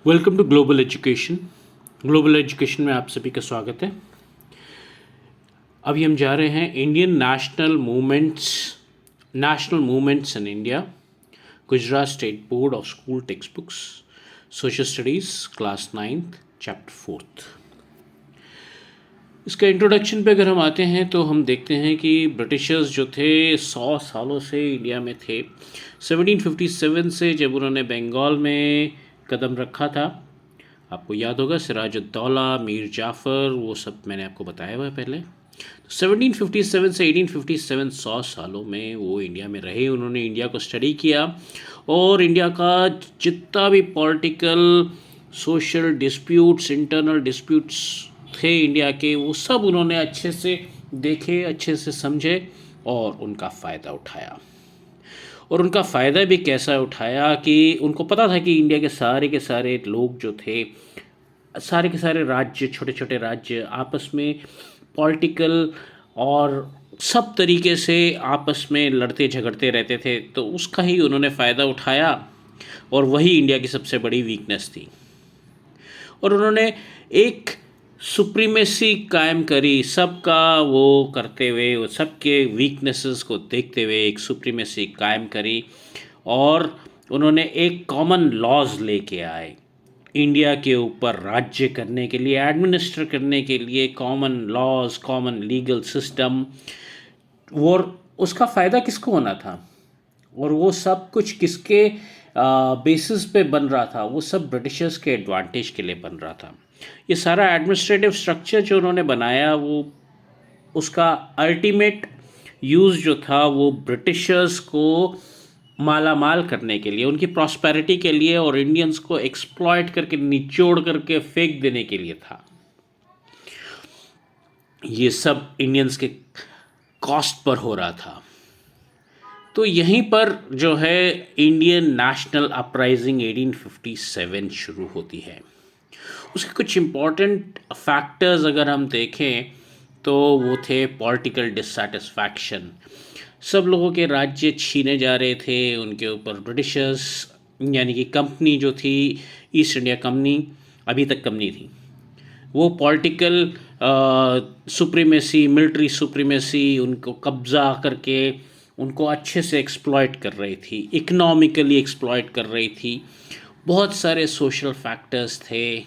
Welcome to global education. Global education में आप सभी का स्वागत है। अभी हम जा रहे हैं Indian national movements in India, Gujarat state board of school text books, social studies, class 9th, chapter 4th। इसका इंट्रोडक्शन पे अगर हम आते हैं तो हम देखते हैं कि ब्रिटिशर्स जो थे 100 सालों से इंडिया में थे। 1757 से जब उन्होंने बंगाल में कदम रखा था, आपको याद होगा सिराजुद्दौला, मीर जाफ़र, वो सब मैंने आपको बताया हुआ है पहले। तो 1757 से 1857 100 सालों में वो इंडिया में रहे। उन्होंने इंडिया को स्टडी किया और इंडिया का जितना भी political, social disputes, internal disputes थे इंडिया के, वो सब उन्होंने अच्छे से देखे, अच्छे से समझे और उनका फ़ायदा उठाया। और उनका फ़ायदा भी कैसा उठाया कि उनको पता था कि इंडिया के सारे लोग जो थे, सारे के सारे राज्य, छोटे छोटे राज्य आपस में पॉलिटिकल और सब तरीके से आपस में लड़ते झगड़ते रहते थे। तो उसका ही उन्होंने फ़ायदा उठाया और वही इंडिया की सबसे बड़ी वीकनेस थी। और उन्होंने एक सुप्रीमेसी कायम करी, सबका वो करते हुए, वो सबके वीकनेसेस को देखते हुए एक सुप्रीमेसी कायम करी। और उन्होंने एक कॉमन लॉज लेके आए इंडिया के ऊपर राज्य करने के लिए, एडमिनिस्टर करने के लिए, common laws, common legal system. और उसका फ़ायदा किसको होना था और वो सब कुछ किसके बेसिस पे बन रहा था? वो सब ब्रिटिशर्स के एडवांटेज के लिए बन रहा था। ये सारा एडमिनिस्ट्रेटिव स्ट्रक्चर जो उन्होंने बनाया, वो उसका अल्टीमेट यूज़ जो था वो ब्रिटिशर्स को माला माल करने के लिए, उनकी प्रॉस्पेरिटी के लिए और इंडियंस को एक्सप्लॉइट करके, निचोड़ करके फेंक देने के लिए था। ये सब इंडियंस के कॉस्ट पर हो रहा था। तो यहीं पर जो है इंडियन नेशनल अपराइजिंग 1857 शुरू होती है। उसके कुछ इम्पॉर्टेंट फैक्टर्स अगर हम देखें तो वो थे पॉलिटिकल डिससैटिस्फैक्शन। सब लोगों के राज्य छीने जा रहे थे उनके ऊपर। ब्रिटिशर्स यानी कि कंपनी जो थी, ईस्ट इंडिया कंपनी, अभी तक कंपनी थी, वो पॉलिटिकल सुप्रीमेसी, मिलिट्री सुप्रीमेसी, उनको कब्ज़ा करके उनको अच्छे से एक्सप्लॉइट कर रही थी, इकोनॉमिकली एक्सप्लॉइट कर रही थी। बहुत सारे सोशल फैक्टर्स थे,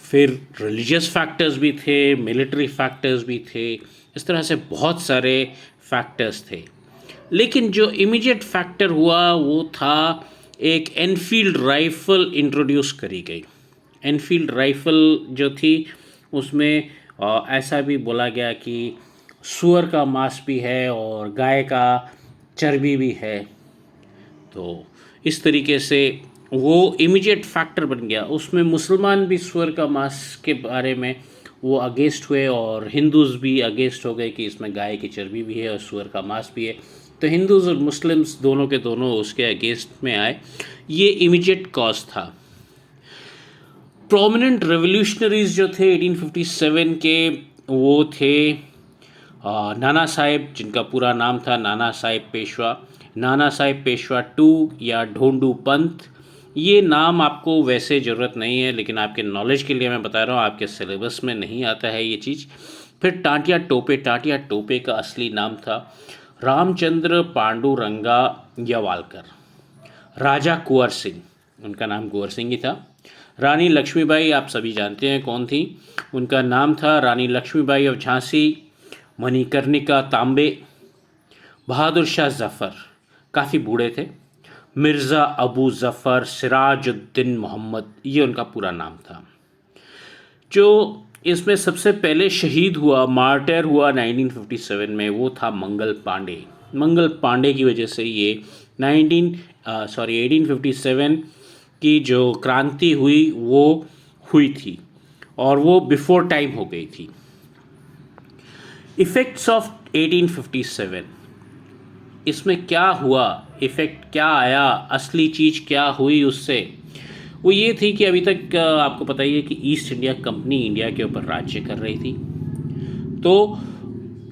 फिर रिलीजियस फैक्टर्स भी थे, मिलिट्री फैक्टर्स भी थे, इस तरह से बहुत सारे फैक्टर्स थे। लेकिन जो इमीडिएट फैक्टर हुआ वो था एक एनफील्ड राइफ़ल इंट्रोड्यूस करी गई। एनफील्ड राइफ़ल जो थी उसमें ऐसा भी बोला गया कि सूअर का मांस भी है और गाय का चर्बी भी है। तो इस तरीके से वो इमीडिएट फैक्टर बन गया। उसमें मुसलमान भी सूअर का मांस के बारे में वो अगेंस्ट हुए और हिंदूज़ भी अगेंस्ट हो गए कि इसमें गाय की चर्बी भी है और सूअर का मांस भी है। तो हिंदूज़ और मुस्लिम्स दोनों के दोनों उसके अगेंस्ट में आए। ये इमीडिएट कॉज था। प्रोमिनेंट रेवोल्यूशनरीज जो थे 1857 के, वो थे नाना साहेब, जिनका पूरा नाम था नाना साहेब पेशवा, नाना साहेब पेशवा टू या ढोंडू पंत। ये नाम आपको वैसे ज़रूरत नहीं है, लेकिन आपके नॉलेज के लिए मैं बता रहा हूँ, आपके सिलेबस में नहीं आता है ये चीज़। फिर टाटिया टोपे। टाटिया टोपे का असली नाम था रामचंद्र पांडुरंगा यवालकर। राजा कुंवर सिंह, उनका नाम कुंवर सिंह ही था। रानी लक्ष्मीबाई आप सभी जानते हैं कौन थी, उनका नाम था रानी लक्ष्मीबाई ऑफ झांसी। मणिकर्णिका तांबे। बहादुर शाह जफ़र, काफ़ी बूढ़े थे। मिर्ज़ा अबू ज़फ़र सिराजुद्दीन मोहम्मद, ये उनका पूरा नाम था। जो इसमें सबसे पहले शहीद हुआ, मार्टर हुआ 1957 में, वो था मंगल पांडे। मंगल पांडे की वजह से ये 1857 की जो क्रांति हुई वो हुई थी और वो बिफोर टाइम हो गई थी। इफ़ेक्ट्स ऑफ 1857, इसमें क्या हुआ, इफ़ेक्ट क्या आया, असली चीज़ क्या हुई उससे, वो ये थी कि अभी तक आपको पता ही है कि ईस्ट इंडिया कंपनी इंडिया के ऊपर राज्य कर रही थी। तो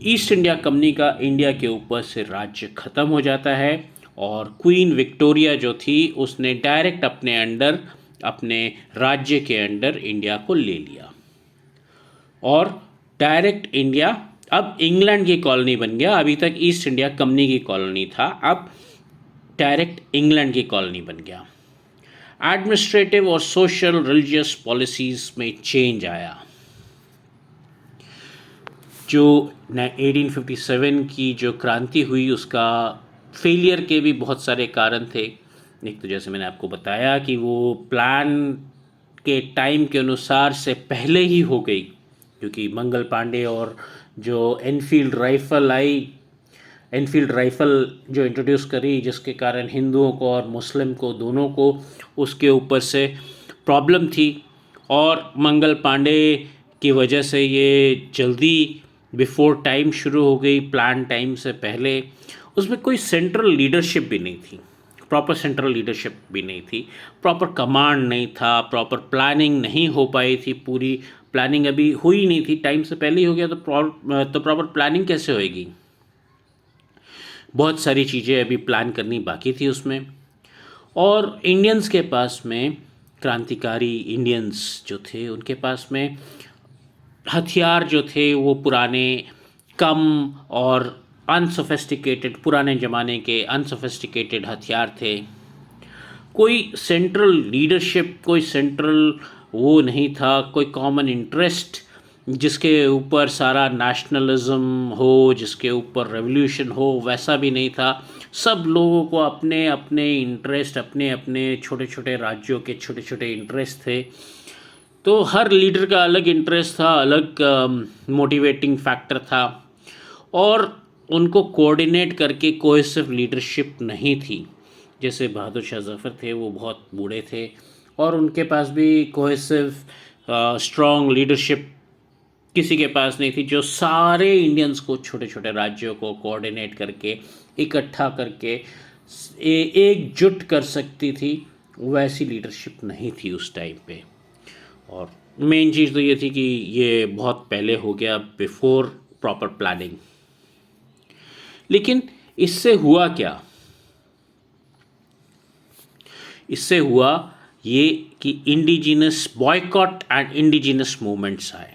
ईस्ट इंडिया कंपनी का इंडिया के ऊपर से राज्य ख़त्म हो जाता है और क्वीन विक्टोरिया जो थी उसने डायरेक्ट अपने अंडर, अपने राज्य के अंडर इंडिया को ले लिया और डायरेक्ट इंडिया अब इंग्लैंड की कॉलोनी बन गया। अभी तक ईस्ट इंडिया कंपनी की कॉलोनी था, अब डायरेक्ट इंग्लैंड की कॉलोनी बन गया। एडमिनिस्ट्रेटिव और सोशल रिलीजियस पॉलिसीज़ में चेंज आया। जो 1857 की जो क्रांति हुई उसका फेलियर के भी बहुत सारे कारण थे। एक तो जैसे मैंने आपको बताया कि वो प्लान के टाइम के अनुसार से पहले ही हो गई, क्योंकि मंगल पांडे और जो एनफील्ड राइफ़ल जो इंट्रोड्यूस करी, जिसके कारण हिंदुओं को और मुस्लिम को दोनों को उसके ऊपर से प्रॉब्लम थी। और मंगल पांडे की वजह से ये जल्दी बिफोर टाइम शुरू हो गई, प्लान टाइम से पहले। उसमें कोई सेंट्रल लीडरशिप भी नहीं थी, प्रॉपर सेंट्रल लीडरशिप भी नहीं थी, प्रॉपर कमांड नहीं था, प्रॉपर प्लानिंग नहीं हो पाई थी। पूरी प्लानिंग अभी हुई नहीं थी, टाइम से पहले ही हो गया तो प्रॉपर प्लानिंग कैसे होएगी। बहुत सारी चीज़ें अभी प्लान करनी बाकी थी उसमें। और इंडियंस के पास में, क्रांतिकारी इंडियंस जो थे उनके पास में हथियार जो थे वो पुराने, कम और अनसोफिस्टिकेटेड, पुराने ज़माने के अनसोफिस्टिकेटेड हथियार थे। कोई सेंट्रल लीडरशिप, कोई सेंट्रल वो नहीं था, कोई कॉमन इंटरेस्ट जिसके ऊपर सारा नेशनलिज्म हो, जिसके ऊपर रेवोल्यूशन हो, वैसा भी नहीं था। सब लोगों को अपने अपने इंटरेस्ट, अपने अपने छोटे छोटे राज्यों के छोटे छोटे इंटरेस्ट थे। तो हर लीडर का अलग इंटरेस्ट था, अलग मोटिवेटिंग फैक्टर था, और उनको कोऑर्डिनेट करके कोहेसिव लीडरशिप नहीं थी। जैसे बहादुर शाह जफ़र थे, वो बहुत बूढ़े थे और उनके पास भी कोहेसिव स्ट्रॉन्ग लीडरशिप किसी के पास नहीं थी, जो सारे इंडियंस को, छोटे छोटे राज्यों को कोऑर्डिनेट करके, इकट्ठा करके एकजुट कर सकती थी। वैसी लीडरशिप नहीं थी उस टाइम पे। और मेन चीज़ तो ये थी कि ये बहुत पहले हो गया, बिफोर प्रॉपर प्लानिंग। लेकिन इससे हुआ क्या? इससे हुआ ये कि indigenous boycott and indigenous movements आए,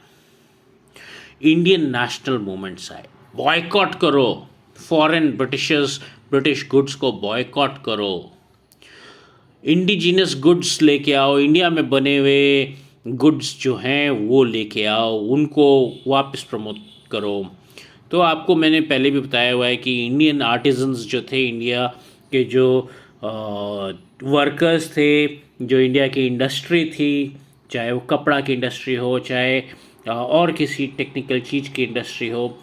इंडियन नेशनल मूवमेंट्स आए। बॉयकॉट करो, फॉरेन ब्रिटिश गुड्स को बॉयकॉट करो, इंडिजिनस गुड्स लेके आओ, इंडिया में बने हुए गुड्स जो हैं वो लेके आओ, उनको वापस प्रमोट करो। तो आपको मैंने पहले भी बताया हुआ है कि इंडियन आर्टिजन्स जो थे, इंडिया के जो वर्कर्स थे, जो इंडिया की इंडस्ट्री थी, चाहे वो कपड़ा की इंडस्ट्री हो, चाहे और किसी टेक्निकल चीज़ की इंडस्ट्री हो,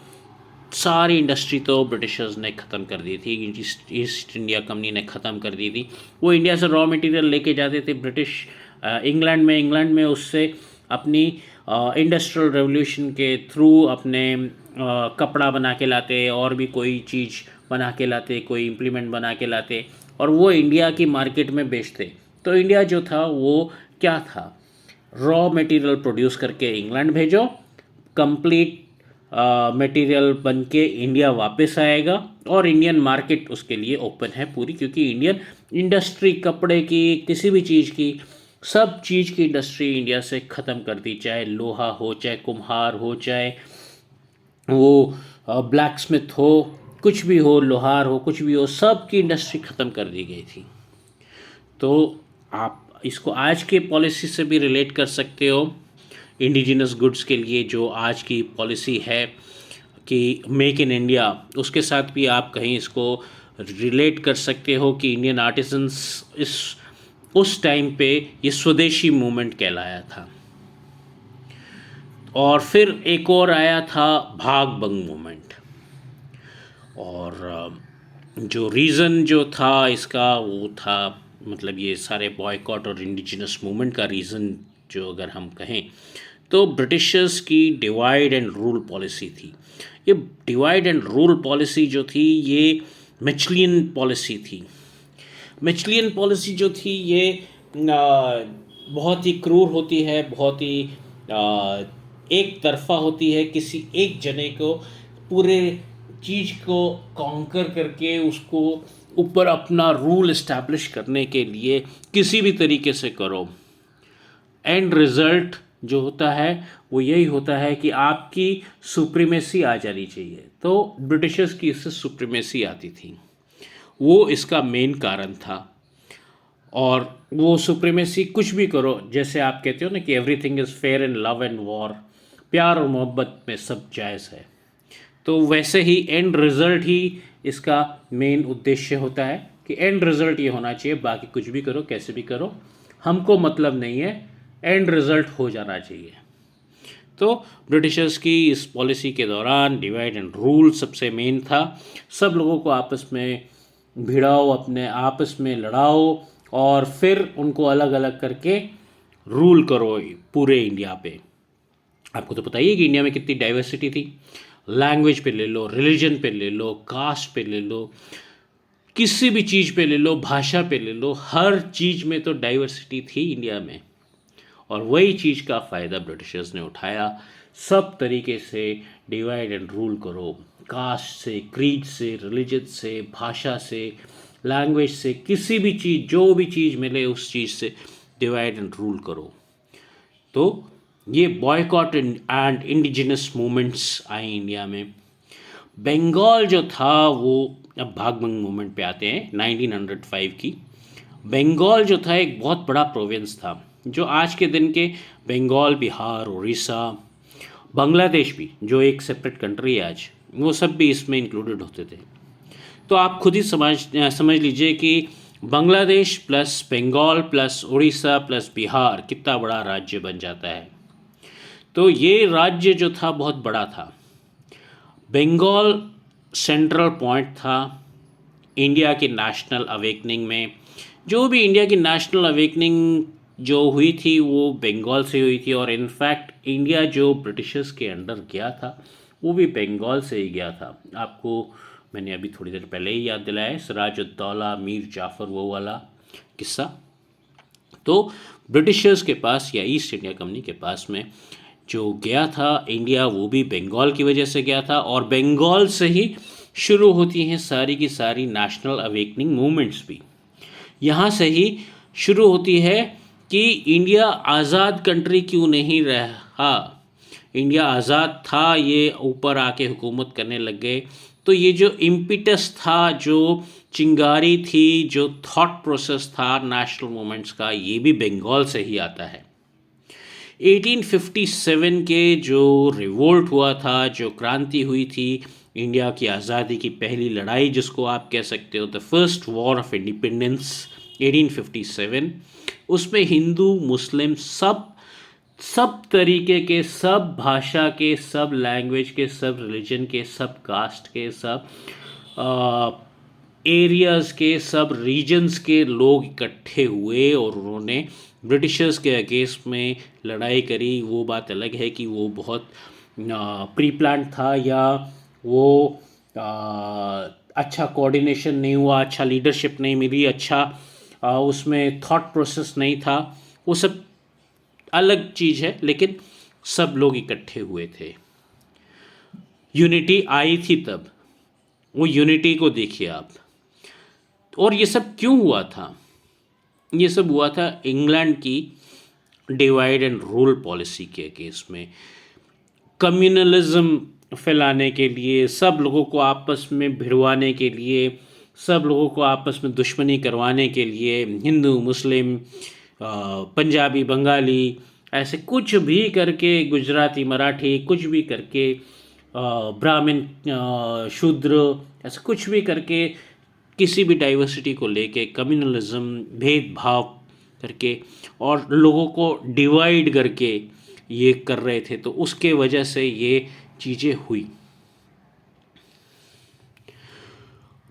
सारी इंडस्ट्री तो ब्रिटिशर्स ने ख़त्म कर दी थी, ईस्ट इंडिया कंपनी ने ख़त्म कर दी थी। वो इंडिया से रॉ मटेरियल लेके जाते थे ब्रिटिश इंग्लैंड में उससे अपनी इंडस्ट्रियल रेवोल्यूशन के थ्रू अपने कपड़ा बना के लाते, और भी कोई चीज़ बना के लाते, कोई इम्प्लीमेंट बना के लाते, और वो इंडिया की मार्केट में बेचते। तो इंडिया जो था वो क्या था? रॉ मटेरियल प्रोड्यूस करके इंग्लैंड भेजो, कंप्लीट मटेरियल बन के इंडिया वापस आएगा, और इंडियन मार्केट उसके लिए ओपन है पूरी, क्योंकि इंडियन इंडस्ट्री, कपड़े की, किसी भी चीज़ की, सब चीज़ की इंडस्ट्री इंडिया से ख़त्म कर दी। चाहे लोहा हो, चाहे कुम्हार हो, चाहे वो ब्लैक स्मिथ हो, कुछ भी हो, लोहार हो, कुछ भी हो, सब की इंडस्ट्री ख़त्म कर दी गई थी। तो आप इसको आज के पॉलिसी से भी रिलेट कर सकते हो। इंडिजिनस गुड्स के लिए जो आज की पॉलिसी है कि मेक इन इंडिया, उसके साथ भी आप कहीं इसको रिलेट कर सकते हो कि इंडियन आर्टिजन्स उस टाइम पे ये स्वदेशी मूवमेंट कहलाया था। और फिर एक और आया था भाग बंग मूवमेंट, और जो रीज़न जो था इसका वो था, मतलब ये सारे बॉयकॉट और इंडिजिनस मूवमेंट का रीज़न जो अगर हम कहें तो ब्रिटिशर्स की डिवाइड एंड रूल पॉलिसी थी। ये डिवाइड एंड रूल पॉलिसी जो थी ये मिचलियन पॉलिसी थी। मिचलियन पॉलिसी जो थी ये बहुत ही क्रूर होती है, बहुत ही एक तरफा होती है। किसी एक जने को पूरे चीज़ को कॉन्कर करके उसको ऊपर अपना रूल इस्टेब्लिश करने के लिए किसी भी तरीके से करो, एंड रिज़ल्ट जो होता है वो यही होता है कि आपकी सुप्रीमेसी आ जानी चाहिए। तो ब्रिटिशर्स की इससे सुप्रीमेसी आती थी, वो इसका मेन कारण था। और वो सुप्रीमेसी कुछ भी करो, जैसे आप कहते हो ना कि everything is fair in love and war, प्यार और मोहब्बत में सब जायज़ है, तो वैसे ही एंड रिज़ल्ट ही इसका मेन उद्देश्य होता है कि एंड रिज़ल्ट ये होना चाहिए। बाकी कुछ भी करो, कैसे भी करो, हमको मतलब नहीं है, एंड रिज़ल्ट हो जाना चाहिए। तो ब्रिटिशर्स की इस पॉलिसी के दौरान डिवाइड एंड रूल सबसे मेन था। सब लोगों को आपस में भिड़ाओ, अपने आपस में लड़ाओ, और फिर उनको अलग अलग करके रूल करो पूरे इंडिया पे। आपको तो पता ही है कि इंडिया में कितनी डाइवर्सिटी थी। लैंग्वेज पे ले लो, रिलीजन पे ले लो, कास्ट पे ले लो, किसी भी चीज़ पे ले लो, भाषा पे ले लो, हर चीज़ में तो डाइवर्सिटी थी इंडिया में। और वही चीज़ का फ़ायदा ब्रिटिशर्स ने उठाया। सब तरीके से डिवाइड एंड रूल करो, कास्ट से, क्रीड से, रिलीजन से, भाषा से, लैंग्वेज से, किसी भी चीज़, जो भी चीज़ मिले उस चीज़ से डिवाइड एंड रूल करो। तो ये बॉयकॉट एंड इंडिजिनस मूवमेंट्स आए इंडिया में। बंगाल जो था वो, अब भागबंग मूवमेंट पे आते हैं 1905 की। बंगाल जो था एक बहुत बड़ा प्रोविंस था, जो आज के दिन के बंगाल, बिहार, उड़ीसा, बांग्लादेश भी जो एक सेपरेट कंट्री है आज, वो सब भी इसमें इंक्लूडेड होते थे। तो आप खुद ही समझ लीजिए कि Bangladesh plus Bengal plus Orissa plus Bihar कितना बड़ा राज्य बन जाता है। तो ये राज्य जो था बहुत बड़ा था। बंगाल सेंट्रल पॉइंट था इंडिया की नेशनल अवेकनिंग में। जो भी इंडिया की नेशनल अवेकनिंग जो हुई थी वो बंगाल से हुई थी, और इनफैक्ट इंडिया जो ब्रिटिशर्स के अंडर गया था वो भी बंगाल से ही गया था। आपको मैंने अभी थोड़ी देर पहले ही याद दिलाया, सिराजुद्दौला, मीर जाफ़र, वो वाला किस्सा। तो ब्रिटिशर्स के पास या ईस्ट इंडिया कंपनी के पास में जो गया था इंडिया, वो भी बंगाल की वजह से गया था। और बंगाल से ही शुरू होती हैं सारी की सारी नेशनल अवेकनिंग मूवमेंट्स भी। यहाँ से ही शुरू होती है कि इंडिया आज़ाद कंट्री क्यों नहीं रहा। इंडिया आज़ाद था, ये ऊपर आके हुकूमत करने लग गए। तो ये जो इम्पिटस था, जो चिंगारी थी, जो थॉट प्रोसेस था नेशनल मूवमेंट्स का, ये भी बंगाल से ही आता है। 1857 के जो रिवोल्ट हुआ था, जो क्रांति हुई थी, इंडिया की आज़ादी की पहली लड़ाई जिसको आप कह सकते हो, the first war of independence 1857, उसमें हिंदू, मुस्लिम, सब तरीके के, सब भाषा के, सब लैंग्वेज के, सब रिलीजन के, सब कास्ट के, सब एरियाज़ के, सब रीजन्स के लोग इकट्ठे हुए और उन्होंने ब्रिटिशर्स के अगेंस्ट में लड़ाई करी। वो बात अलग है कि वो बहुत प्री प्लान था, या वो अच्छा कोऑर्डिनेशन नहीं हुआ, अच्छा लीडरशिप नहीं मिली, अच्छा उसमें थॉट प्रोसेस नहीं था, वो सब अलग चीज़ है। लेकिन सब लोग इकट्ठे हुए थे, यूनिटी आई थी तब। वो यूनिटी को देखिए आप। और ये सब क्यों हुआ था? ये सब हुआ था इंग्लैंड की डिवाइड एंड रूल पॉलिसी के केस में, कम्युनलिज्म फैलाने के लिए, सब लोगों को आपस में भिड़वाने के लिए, सब लोगों को आपस में दुश्मनी करवाने के लिए, हिंदू, मुस्लिम, पंजाबी, बंगाली, ऐसे कुछ भी करके, गुजराती, मराठी, कुछ भी करके, ब्राह्मण, शूद्र, ऐसे कुछ भी करके, किसी भी डाइवर्सिटी को लेके कम्युनलिज्म, भेदभाव करके और लोगों को डिवाइड करके ये कर रहे थे। तो उसके वजह से ये चीज़ें हुई।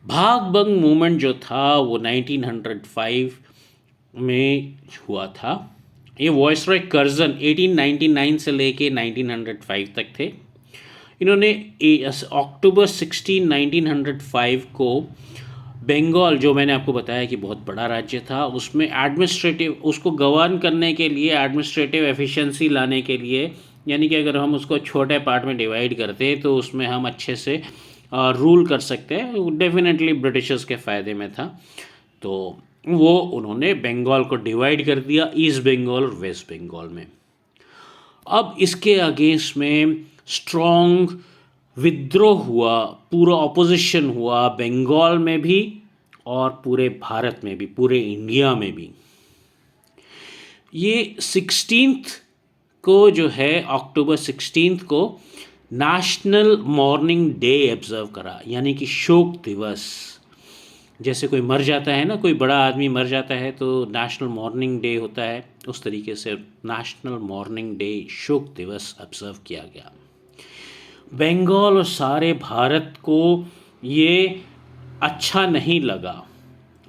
भागबंग मूवमेंट जो था वो 1905 में हुआ था। ये वायसरॉय कर्जन 1899 से लेके 1905 तक थे। इन्होंने अक्टूबर 16, 1905 को बंगाल, जो मैंने आपको बताया कि बहुत बड़ा राज्य था, उसमें एडमिनिस्ट्रेटिव, उसको गवर्न करने के लिए, एडमिनिस्ट्रेटिव एफिशिएंसी लाने के लिए, यानी कि अगर हम उसको छोटे पार्ट में डिवाइड करते तो उसमें हम अच्छे से रूल कर सकते हैं, डेफिनेटली ब्रिटिशर्स के फ़ायदे में था। तो वो उन्होंने बंगाल को डिवाइड कर दिया ईस्ट बंगाल और वेस्ट बंगाल में। अब इसके अगेंस्ट में स्ट्रॉन्ग विद्रोह हुआ, पूरा ऑपोजिशन हुआ बंगाल में भी और पूरे भारत में भी, पूरे इंडिया में भी। ये 16th को जो है, अक्टूबर 16 को नेशनल मॉर्निंग डे ऑब्जर्व करा, यानी कि शोक दिवस। जैसे कोई मर जाता है ना, कोई बड़ा आदमी मर जाता है तो नेशनल मॉर्निंग डे होता है, उस तरीके से नेशनल मॉर्निंग डे, शोक दिवस ऑब्जर्व किया गया। बंगाल और सारे भारत को ये अच्छा नहीं लगा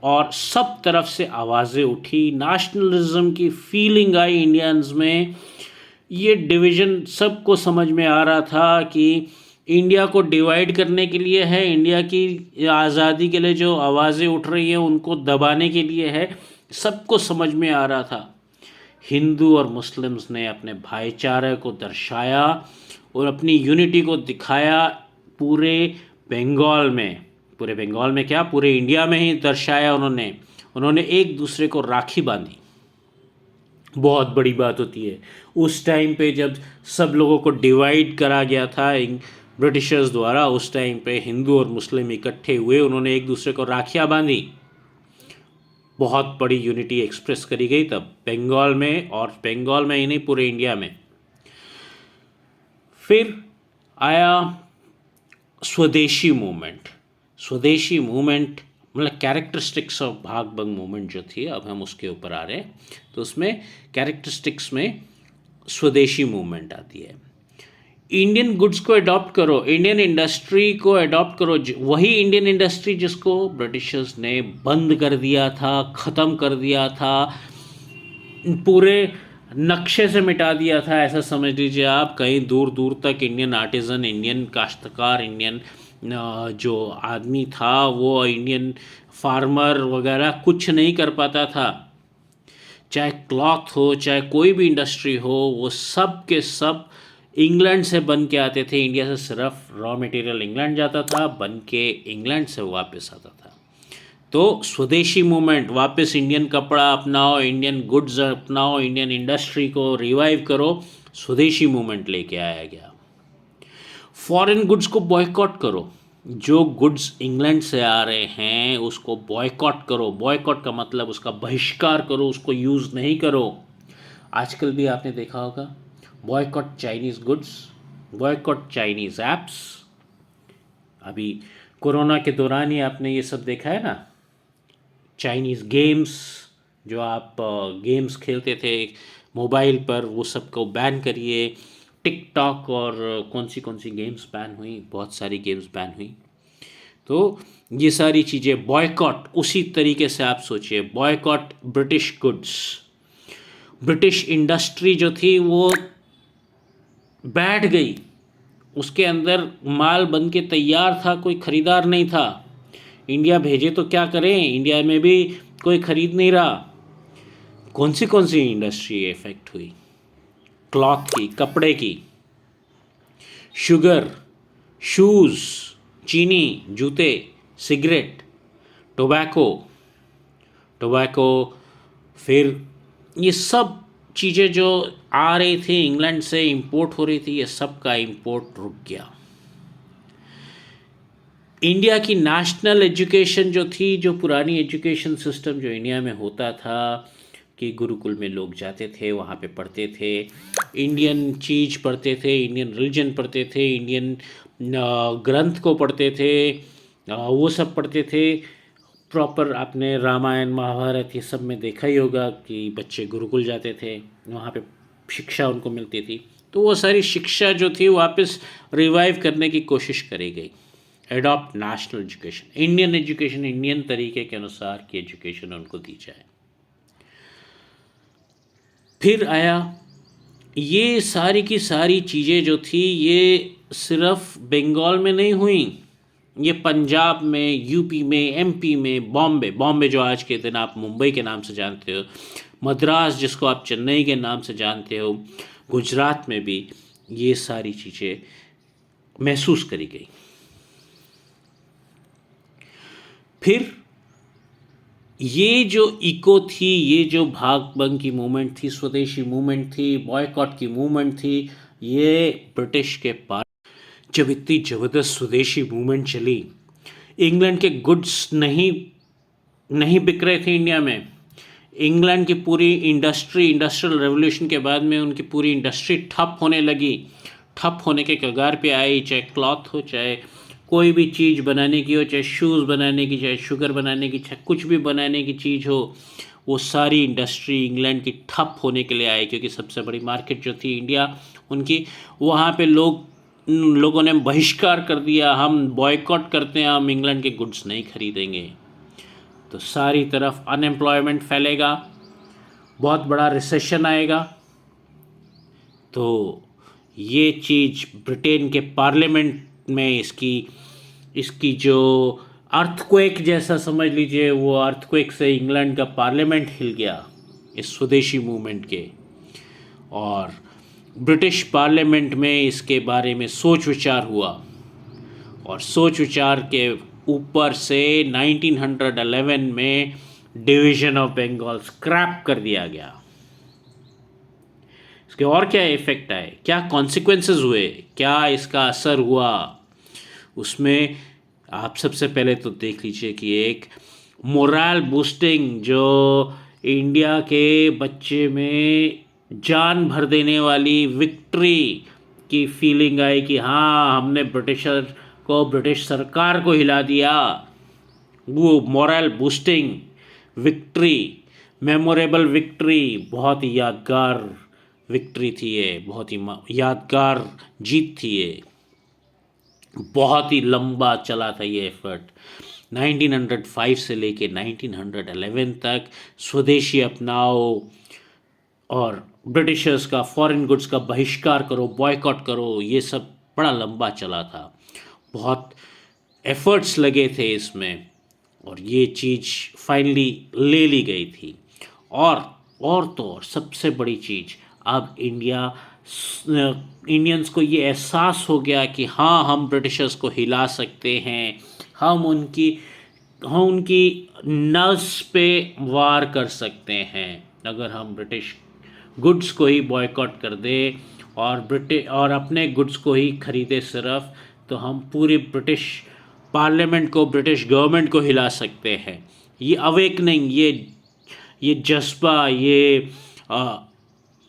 और सब तरफ से आवाज़ें उठी, नेशनलिज्म की फीलिंग आई इंडियंस में। ये डिवीज़न सबको समझ में आ रहा था कि इंडिया को डिवाइड करने के लिए है, इंडिया की आज़ादी के लिए जो आवाज़ें उठ रही हैं उनको दबाने के लिए है, सबको समझ में आ रहा था। हिंदू और मुस्लिम्स ने अपने भाईचारे को दर्शाया और अपनी यूनिटी को दिखाया पूरे बंगाल में। पूरे बंगाल में क्या, पूरे इंडिया में ही दर्शाया उन्होंने एक दूसरे को राखी बांधी। बहुत बड़ी बात होती है उस टाइम पे, जब सब लोगों को डिवाइड करा गया था ब्रिटिशर्स द्वारा। उस टाइम पे हिंदू और मुस्लिम इकट्ठे हुए, उन्होंने एक दूसरे को राखियाँ बांधी, बहुत बड़ी यूनिटी एक्सप्रेस करी गई तब बंगाल में, और बंगाल में ही नहीं पूरे इंडिया में। फिर आया स्वदेशी मूवमेंट। स्वदेशी मूवमेंट मतलब कैरेक्टरिस्टिक्स ऑफ भाग भंग मूवमेंट जो थी, अब हम उसके ऊपर आ रहे हैं। तो उसमें कैरेक्टरिस्टिक्स में स्वदेशी मूवमेंट आती है। इंडियन गुड्स को अडॉप्ट करो, इंडियन इंडस्ट्री को अडॉप्ट करो, वही इंडियन इंडस्ट्री जिसको ब्रिटिशर्स ने बंद कर दिया था, ख़त्म कर दिया था, पूरे नक्शे से मिटा दिया था, ऐसा समझ लीजिए आप। कहीं दूर दूर तक इंडियन आर्टिज़न, इंडियन काश्तकार, इंडियन जो आदमी था वो, इंडियन फार्मर वगैरह कुछ नहीं कर पाता था। चाहे क्लॉथ हो, चाहे कोई भी इंडस्ट्री हो, वो सब के सब इंग्लैंड से बन के आते थे। इंडिया से सिर्फ रॉ मटेरियल इंग्लैंड जाता था, बन के इंग्लैंड से वापस आता था। तो स्वदेशी मूवमेंट, वापस इंडियन कपड़ा अपनाओ, इंडियन गुड्स अपनाओ, इंडियन इंडस्ट्री को रिवाइव करो, स्वदेशी मूवमेंट लेके आया गया। फॉरेन गुड्स को बॉयकॉट करो, जो गुड्स इंग्लैंड से आ रहे हैं उसको बॉयकॉट करो। बॉयकॉट का मतलब उसका बहिष्कार करो, उसको यूज़ नहीं करो। आजकल भी आपने देखा होगा, boycott Chinese goods, boycott Chinese apps. अभी कोरोना के दौरान ही आपने ये सब देखा है ना, चाइनीज़ गेम्स, जो आप गेम्स खेलते थे मोबाइल पर, वो सब को बैन करिए। टिकटॉक और कौन सी गेम्स बैन हुई, बहुत सारी गेम्स बैन हुई। तो ये सारी चीज़ें बॉयकॉट, उसी तरीके से आप सोचिए, boycott British goods. British industry जो थी वो बैठ गई, उसके अंदर माल बन के तैयार था, कोई ख़रीदार नहीं था। इंडिया भेजे तो क्या करें, इंडिया में भी कोई ख़रीद नहीं रहा। कौन सी इंडस्ट्री इफेक्ट हुई, क्लॉथ की, कपड़े की, शुगर, शूज़, चीनी, जूते, सिगरेट, टोबैको, फिर ये सब चीज़ें जो आ रही थी इंग्लैंड से, इंपोर्ट हो रही थी, ये सब का इंपोर्ट रुक गया। इंडिया की नेशनल एजुकेशन जो थी, जो पुरानी एजुकेशन सिस्टम जो इंडिया में होता था कि गुरुकुल में लोग जाते थे, वहाँ पे पढ़ते थे, इंडियन चीज़ पढ़ते थे, इंडियन रिलीजन पढ़ते थे, इंडियन ग्रंथ को पढ़ते थे, वो सब पढ़ते थे प्रॉपर। आपने रामायण महाभारत ये सब में देखा ही होगा कि बच्चे गुरुकुल जाते थे, वहाँ पे शिक्षा उनको मिलती थी। तो वो सारी शिक्षा जो थी वापस रिवाइव करने की कोशिश करी गई। Adopt national education, Indian education, Indian तरीके के अनुसार की एजुकेशन उनको दी जाए। फिर आया, ये सारी की सारी चीज़ें जो थी ये सिर्फ बंगाल में नहीं हुई, ये पंजाब में, यूपी में, एमपी में, बॉम्बे जो आज के दिन आप मुंबई के नाम से जानते हो, मद्रास जिसको आप चेन्नई के नाम से जानते हो, गुजरात में भी ये सारी चीज़ें महसूस करी गई। फिर ये जो इको थी, ये जो भाग भंग की मूवमेंट थी, स्वदेशी मूवमेंट थी, बॉयकॉट की मूवमेंट थी, ये ब्रिटिश के पास जब इतनी ज़बरदस्त स्वदेशी मूवमेंट चली, इंग्लैंड के गुड्स नहीं नहीं बिक रहे थे इंडिया में। इंग्लैंड की पूरी इंडस्ट्रियल रेवोल्यूशन के बाद में उनकी पूरी इंडस्ट्री ठप होने लगी, ठप होने के कगार पे आई। चाहे क्लॉथ हो, चाहे कोई भी चीज़ बनाने की हो, चाहे शूज़ बनाने की, चाहे शुगर बनाने की, चाहे कुछ भी बनाने की चीज़ हो, वो सारी इंडस्ट्री इंग्लैंड की ठप होने के लिए आई, क्योंकि सबसे बड़ी मार्केट जो थी इंडिया उनकी, वहाँ पे लोगों ने बहिष्कार कर दिया, हम बॉयकॉट करते हैं, हम इंग्लैंड के गुड्स नहीं खरीदेंगे। तो सारी तरफ अनएम्प्लॉयमेंट फैलेगा, बहुत बड़ा रिसेशन आएगा। तो ये चीज़ ब्रिटेन के पार्लियामेंट में इसकी इसकी जो अर्थक्वेक जैसा समझ लीजिए, वो अर्थक्वेक से इंग्लैंड का पार्लियामेंट हिल गया इस स्वदेशी मूवमेंट के। और ब्रिटिश पार्लियामेंट में इसके बारे में सोच विचार हुआ, और सोच विचार के ऊपर से 1911 में डिवीज़न ऑफ बंगाल स्क्रैप कर दिया गया। इसके और क्या इफ़ेक्ट आए, क्या कॉन्सिक्वेंसेस हुए, क्या इसका असर हुआ, उसमें आप सबसे पहले तो देख लीजिए कि एक मोरल बूस्टिंग जो इंडिया के बच्चे में जान भर देने वाली विक्ट्री की फीलिंग आई कि हाँ, हमने ब्रिटिश सरकार को हिला दिया। वो moral boosting victory, memorable victory, बहुत ही यादगार विक्ट्री थी ये, बहुत ही यादगार जीत थी ये। बहुत ही लंबा चला था ये एफर्ट, 1905 से लेके 1911 तक स्वदेशी अपनाओ और ब्रिटिशर्स का फॉरेन गुड्स का बहिष्कार करो, बॉयकॉट करो, ये सब बड़ा लंबा चला था, बहुत एफर्ट्स लगे थे इसमें, और ये चीज़ फाइनली ले ली गई थी। और तो और सबसे बड़ी चीज़, अब इंडियंस को ये एहसास हो गया कि हाँ, हम ब्रिटिशर्स को हिला सकते हैं, हम उनकी नर्व्स पे वार कर सकते हैं अगर हम ब्रिटिश गुड्स को ही बॉयकॉट कर दे और अपने गुड्स को ही खरीदे सिर्फ, तो हम पूरी ब्रिटिश पार्लियामेंट को, ब्रिटिश गवर्नमेंट को हिला सकते हैं। ये अवेकनिंग, ये जज्बा,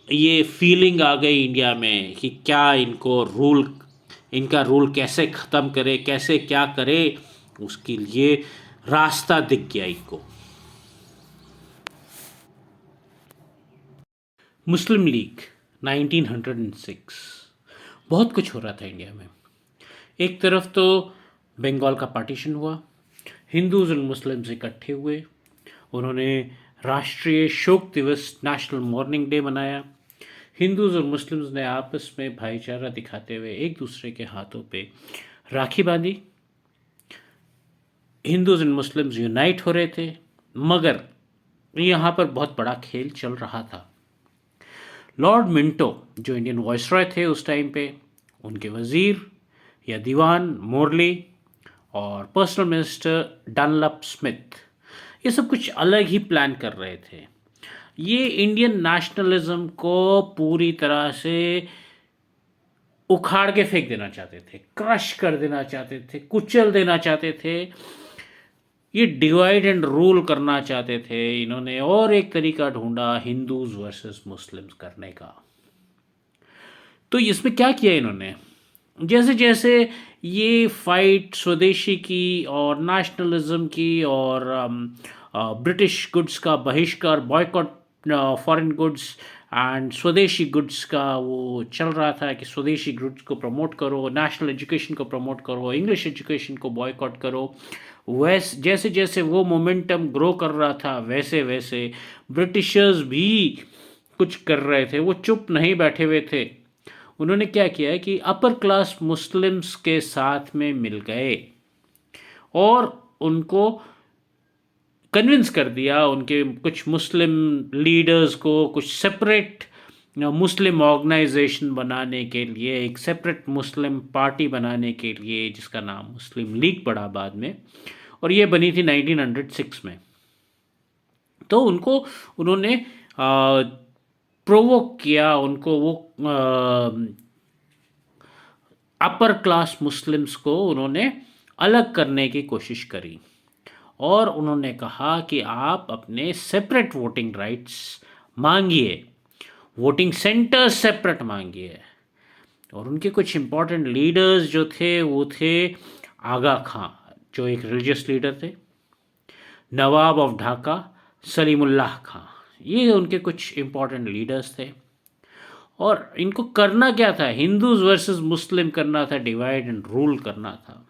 ये फीलिंग आ गई इंडिया में कि क्या इनका रूल कैसे ख़त्म करे, कैसे क्या करे, उसके लिए रास्ता दिख गया इनको। मुस्लिम लीग 1906, बहुत कुछ हो रहा था इंडिया में। एक तरफ तो बंगाल का पार्टीशन हुआ, हिंदूज और मुस्लिम्स इकट्ठे हुए, उन्होंने राष्ट्रीय शोक दिवस, नेशनल मॉर्निंग डे मनाया। हिंदूज और मुस्लिम्स ने आपस में भाईचारा दिखाते हुए एक दूसरे के हाथों पे राखी बांधी। हिंदूज एंड मुस्लिम्स यूनाइट हो रहे थे, मगर यहाँ पर बहुत बड़ा खेल चल रहा था। लॉर्ड मिंटो जो इंडियन वाइसरॉय थे उस टाइम पे, उनके वज़ीर या दीवान मोरली और पर्सनल मिनिस्टर डनलप स्मिथ, ये सब कुछ अलग ही प्लान कर रहे थे। ये इंडियन नेशनलिज्म को पूरी तरह से उखाड़ के फेंक देना चाहते थे, क्रश कर देना चाहते थे, कुचल देना चाहते थे, ये डिवाइड एंड रूल करना चाहते थे इन्होंने, और एक तरीका ढूंढा हिंदूज वर्सेस मुस्लिम्स करने का। तो इसमें क्या किया इन्होंने, जैसे जैसे ये फाइट स्वदेशी की और नेशनलिज्म की और ब्रिटिश गुड्स का बहिष्कार, बॉयकॉट फॉरेन गुड्स एंड स्वदेशी गुड्स का वो चल रहा था कि स्वदेशी गुड्स को प्रमोट करो, नेशनल एजुकेशन को प्रमोट करो, इंग्लिश एजुकेशन को बॉयकॉट करो, जैसे जैसे वो मोमेंटम ग्रो कर रहा था, वैसे वैसे ब्रिटिशर्स भी कुछ कर रहे थे, वो चुप नहीं बैठे हुए थे। उन्होंने क्या किया कि अपर क्लास मुस्लिम्स के साथ में मिल गए और उनको कन्विंस कर दिया, उनके कुछ मुस्लिम लीडर्स को कुछ सेपरेट मुस्लिम ऑर्गेनाइजेशन बनाने के लिए, एक सेपरेट मुस्लिम पार्टी बनाने के लिए, जिसका नाम मुस्लिम लीग पड़ा बाद में, और ये बनी थी 1906 में। तो उन्होंने प्रोवोक किया, उनको वो अपर क्लास मुस्लिम्स को उन्होंने अलग करने की कोशिश करी और उन्होंने कहा कि आप अपने सेपरेट वोटिंग राइट्स मांगिए, वोटिंग सेंटर्स सेपरेट मांगिए। और उनके कुछ इम्पोर्टेंट लीडर्स जो थे वो थे आगा खां, जो एक रिलीजियस लीडर थे, नवाब ऑफ ढाका सलीमुल्लाह खां, ये उनके कुछ इम्पोर्टेंट लीडर्स थे। और इनको करना क्या था, हिंदूज वर्सेस मुस्लिम करना था, डिवाइड एंड रूल करना था।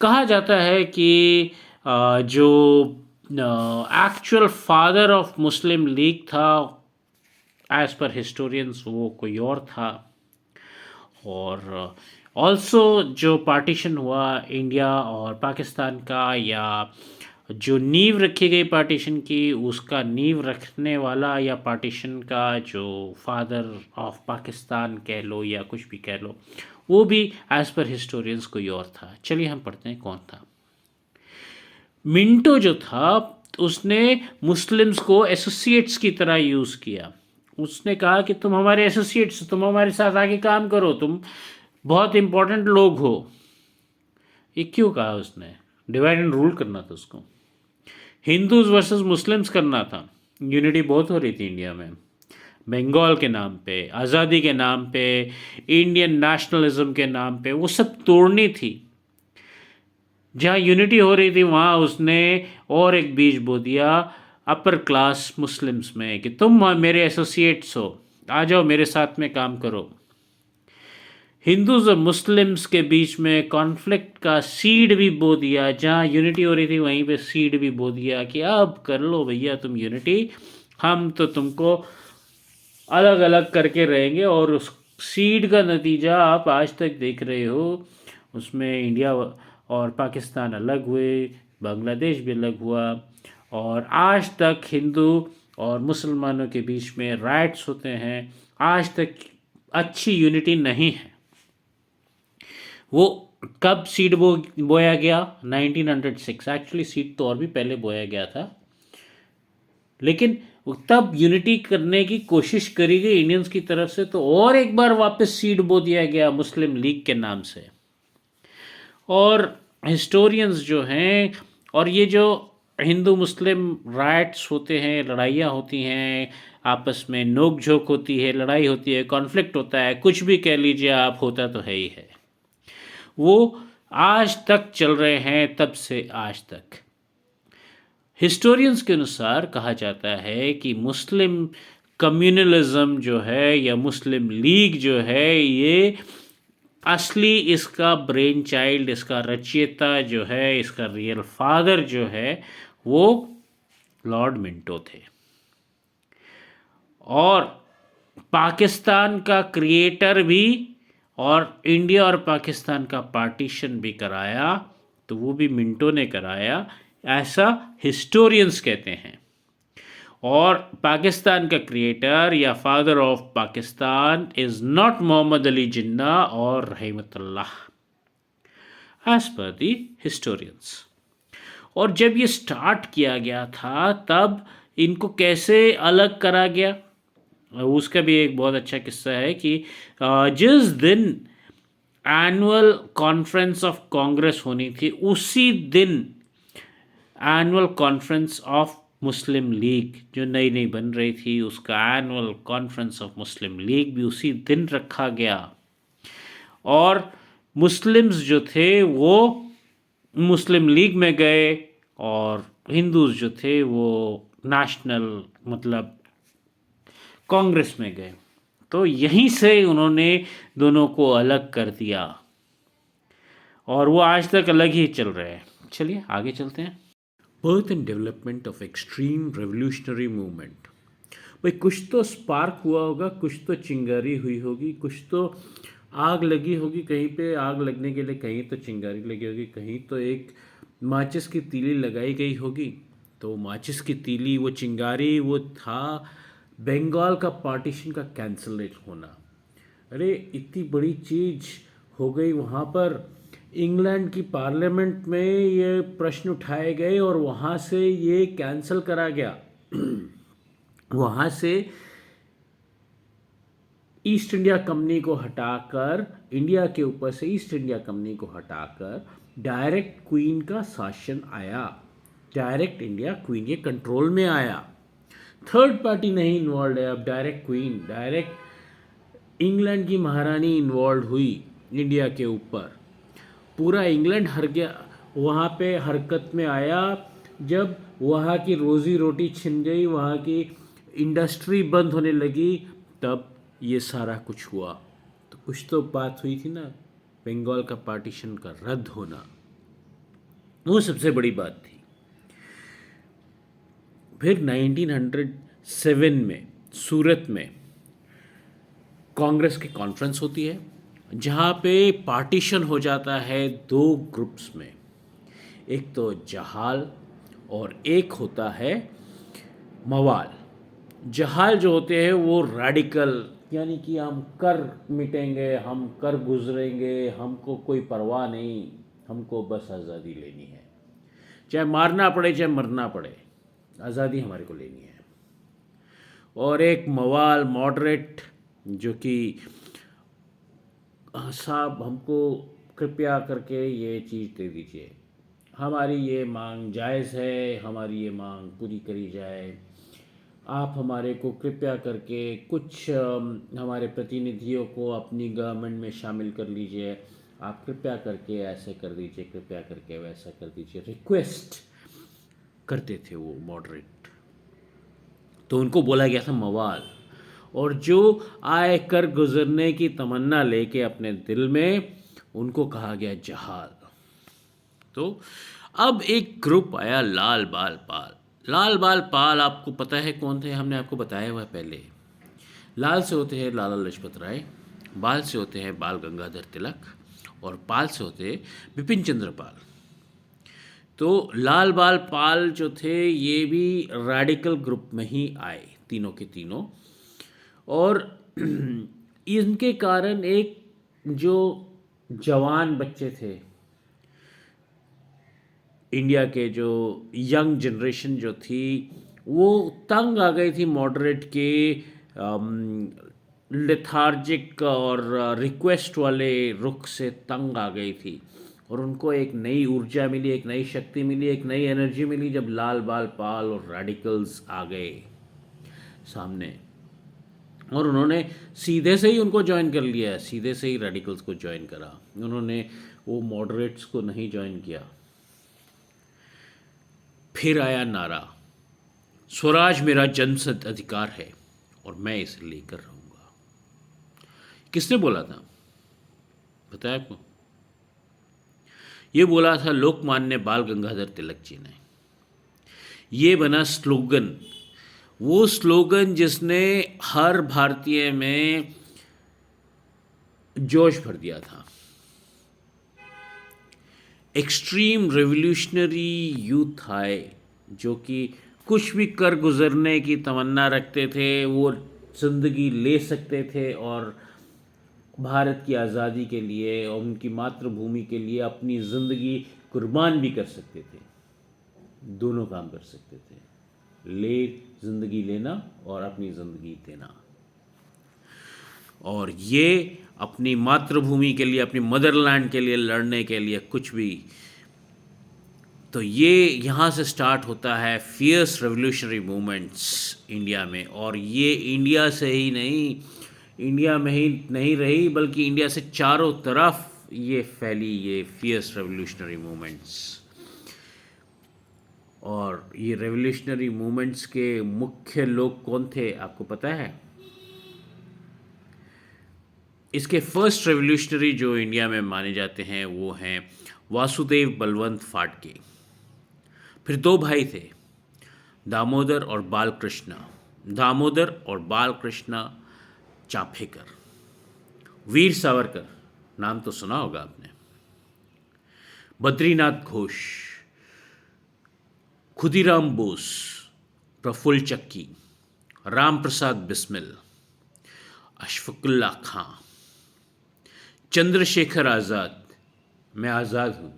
कहा जाता है कि जो actual father of Muslim league था, एज पर हिस्टोरियंस वो कोई और था। और ऑल्सो जो पार्टीशन हुआ इंडिया और पाकिस्तान का, या जो नींव रखी गई पार्टीशन की, उसका नींव रखने वाला या पार्टीशन का जो फादर ऑफ पाकिस्तान कह लो या कुछ भी कह लो, वो भी एज पर हिस्टोरियंस कोई और था। चलिए हम पढ़ते हैं कौन था। मिंटो जो था उसने मुस्लिम्स को एसोसिएट्स की तरह यूज़ किया। उसने कहा कि तुम हमारे एसोसिएट्स, तुम हमारे साथ आगे काम करो, तुम बहुत इम्पोर्टेंट लोग हो। ये क्यों कहा उसने? डिवाइड एंड रूल करना था उसको, हिंदूज वर्सेस मुस्लिम्स करना था। यूनिटी बहुत हो रही थी इंडिया में, बंगाल के नाम पे, आज़ादी के नाम पे, इंडियन नेशनलिज्म के नाम पे, वो सब तोड़नी थी। जहाँ यूनिटी हो रही थी वहाँ उसने और एक बीज बो दिया अपर क्लास मुस्लिम्स में कि तुम मेरे एसोसिएट्स हो, आ जाओ मेरे साथ में काम करो। हिंदूज और मुस्लिम्स के बीच में कॉन्फ्लिक्ट का सीड भी बो दिया। जहाँ यूनिटी हो रही थी वहीं पे सीड भी बो दिया कि अब कर लो भैया तुम यूनिटी, हम तो तुमको अलग अलग करके रहेंगे। और उस सीड का नतीजा आप आज तक देख रहे हो। उसमें इंडिया और पाकिस्तान अलग हुए, बांग्लादेश भी अलग हुआ, और आज तक हिंदू और मुसलमानों के बीच में राइट्स होते हैं। आज तक अच्छी यूनिटी नहीं है। वो कब सीड बोया गया? 1906। एक्चुअली सीड तो और भी पहले बोया गया था, लेकिन तब यूनिटी करने की कोशिश करी गई इंडियंस की तरफ से, तो और एक बार वापस सीड बो दिया गया मुस्लिम लीग के नाम से। और हिस्टोरियंस जो हैं, और ये जो हिंदू मुस्लिम राइट्स होते हैं, लड़ाइयाँ होती हैं, आपस में नोक झोंक होती है, लड़ाई होती है, कॉन्फ्लिक्ट होता है, कुछ भी कह लीजिए आप, होता तो है ही है। वो आज तक चल रहे हैं, तब से आज तक। हिस्टोरियंस के अनुसार कहा जाता है कि मुस्लिम कम्युनलिज्म जो है या मुस्लिम लीग जो है, ये असली इसका ब्रेन चाइल्ड, इसका रचयिता जो है, इसका रियल फादर जो है, वो लॉर्ड मिंटो थे। और पाकिस्तान का क्रिएटर भी, और इंडिया और पाकिस्तान का पार्टीशन भी कराया तो वो भी मिंटो ने कराया, ऐसा हिस्टोरियंस कहते हैं। और पाकिस्तान का क्रिएटर या father of Pakistan is not Mohammad Ali Jinnah और रहमतुल्लाह, एज पर दी हिस्टोरियंस। और जब ये स्टार्ट किया गया था तब इनको कैसे अलग करा गया, उसका भी एक बहुत अच्छा किस्सा है कि जिस दिन एनुअल कॉन्फ्रेंस ऑफ कांग्रेस होनी थी, उसी दिन annual conference of Muslim league जो नई नई बन रही थी, उसका annual conference of Muslim league भी उसी दिन रखा गया। और मुस्लिम्स जो थे वो मुस्लिम लीग में गए, और हिंदूज जो थे वो नेशनल मतलब कांग्रेस में गए। तो यहीं से उन्होंने दोनों को अलग कर दिया, और वो आज तक अलग ही चल रहे हैं। चलिए आगे चलते हैं। Birth and development of extreme revolutionary movement. भाई कुछ तो स्पार्क हुआ होगा, कुछ तो चिंगारी हुई होगी, कुछ तो आग लगी होगी, कहीं पे आग लगने के लिए कहीं तो चिंगारी लगी होगी, कहीं तो एक माचिस की तीली लगाई गई होगी। तो माचिस की तीली, वो चिंगारी, वो था बंगाल का पार्टीशन का कैंसलेट होना। अरे इतनी बड़ी चीज़ हो गई वहाँ पर, इंग्लैंड की पार्लियामेंट में ये प्रश्न उठाए गए और वहाँ से ये कैंसिल करा गया। वहाँ से ईस्ट इंडिया कंपनी को हटाकर, इंडिया के ऊपर से ईस्ट इंडिया कंपनी को हटाकर डायरेक्ट क्वीन का शासन आया। डायरेक्ट इंडिया क्वीन के कंट्रोल में आया। थर्ड पार्टी नहीं इन्वॉल्व है अब, डायरेक्ट क्वीन, डायरेक्ट इंग्लैंड की महारानी इन्वॉल्व हुई इंडिया के ऊपर। पूरा इंग्लैंड हर गया, वहाँ पे हरकत में आया। जब वहाँ की रोजी रोटी छिन गई, वहाँ की इंडस्ट्री बंद होने लगी, तब ये सारा कुछ हुआ। तो कुछ तो बात हुई थी ना, बंगाल का पार्टीशन का रद्द होना, वो सबसे बड़ी बात थी। फिर 1907 में सूरत में कांग्रेस की कॉन्फ्रेंस होती है, जहाँ पे पार्टीशन हो जाता है दो ग्रुप्स में। एक तो जहाल और एक होता है मवाल। जहाल जो होते हैं वो रैडिकल, यानी कि हम कर मिटेंगे, हम कर गुजरेंगे, हमको कोई परवाह नहीं, हमको बस आज़ादी लेनी है, चाहे मारना पड़े चाहे मरना पड़े, आज़ादी हमारे को लेनी है। और एक मवाल मॉडरेट, जो कि साहब हमको कृपया करके ये चीज़ दे दीजिए, हमारी ये मांग जायज़ है, हमारी ये मांग पूरी करी जाए, आप हमारे को कृपया करके कुछ हमारे प्रतिनिधियों को अपनी गवर्नमेंट में शामिल कर लीजिए, आप कृपया करके ऐसे कर दीजिए, कृपया करके वैसा कर दीजिए, रिक्वेस्ट करते थे वो मॉडरेट। तो उनको बोला गया था मवाल। और जो आए कर गुजरने की तमन्ना लेके अपने दिल में, उनको कहा गया जहाल। तो अब एक ग्रुप आया लाल बाल पाल। लाल बाल पाल आपको पता है कौन थे, हमने आपको बताया हुआ है पहले। लाल से होते हैं लाला लाजपत राय, बाल से होते हैं बाल गंगाधर तिलक, और पाल से होते हैं बिपिन चंद्र पाल। तो लाल बाल पाल जो थे ये भी रैडिकल ग्रुप में ही आए, तीनों के तीनों। और इनके कारण एक जो जवान बच्चे थे इंडिया के, जो यंग जनरेशन जो थी, वो तंग आ गई थी मॉडरेट के लेथार्जिक और रिक्वेस्ट वाले रुख से तंग आ गई थी। और उनको एक नई ऊर्जा मिली, एक नई शक्ति मिली, एक नई एनर्जी मिली जब लाल बाल पाल और रेडिकल्स आ गए सामने। और उन्होंने सीधे से ही उनको ज्वाइन कर लिया, सीधे से ही रेडिकल्स को ज्वाइन करा। उन्होंने वो मॉडरेट्स को नहीं ज्वाइन किया। फिर आया नारा, स्वराज मेरा जन्मसिद्ध अधिकार है और मैं इसे लेकर रहूंगा। किसने बोला था, बताया आपको? ये बोला था लोकमान्य बाल गंगाधर तिलक जी ने। ये बना स्लोगन, वो स्लोगन जिसने हर भारतीय में जोश भर दिया था। एक्सट्रीम रेवोल्यूशनरी यूथ आए, जो कि कुछ भी कर गुजरने की तमन्ना रखते थे, वो ज़िंदगी ले सकते थे और भारत की आज़ादी के लिए और उनकी मातृभूमि के लिए अपनी ज़िंदगी कुर्बान भी कर सकते थे, दोनों काम कर सकते थे, ज़िंदगी लेना और अपनी ज़िंदगी देना। और ये अपनी मातृभूमि के लिए, अपनी मदरलैंड के लिए लड़ने के लिए कुछ भी। तो ये यहाँ से स्टार्ट होता है फियर्स रेवोल्यूशनरी मूवमेंट्स इंडिया में। और ये इंडिया से ही नहीं, इंडिया में ही नहीं रही, बल्कि इंडिया से चारों तरफ ये फैली, ये फियर्स रेवोल्यूशनरी मूवमेंट्स। और ये रेवोल्यूशनरी मूवमेंट्स के मुख्य लोग कौन थे आपको पता है? इसके फर्स्ट रेवोल्यूशनरी जो इंडिया में माने जाते हैं वो हैं वासुदेव बलवंत फाड़के। फिर दो भाई थे, दामोदर और बालकृष्ण, दामोदर और बालकृष्ण चापेकर। वीर सावरकर, नाम तो सुना होगा आपने। बद्रीनाथ घोष, खुदीराम बोस, प्रफुल्ल चक्की, राम प्रसाद बिस्मिल, अशफाकुल्ला खां, चंद्रशेखर आज़ाद, मैं आज़ाद हूँ।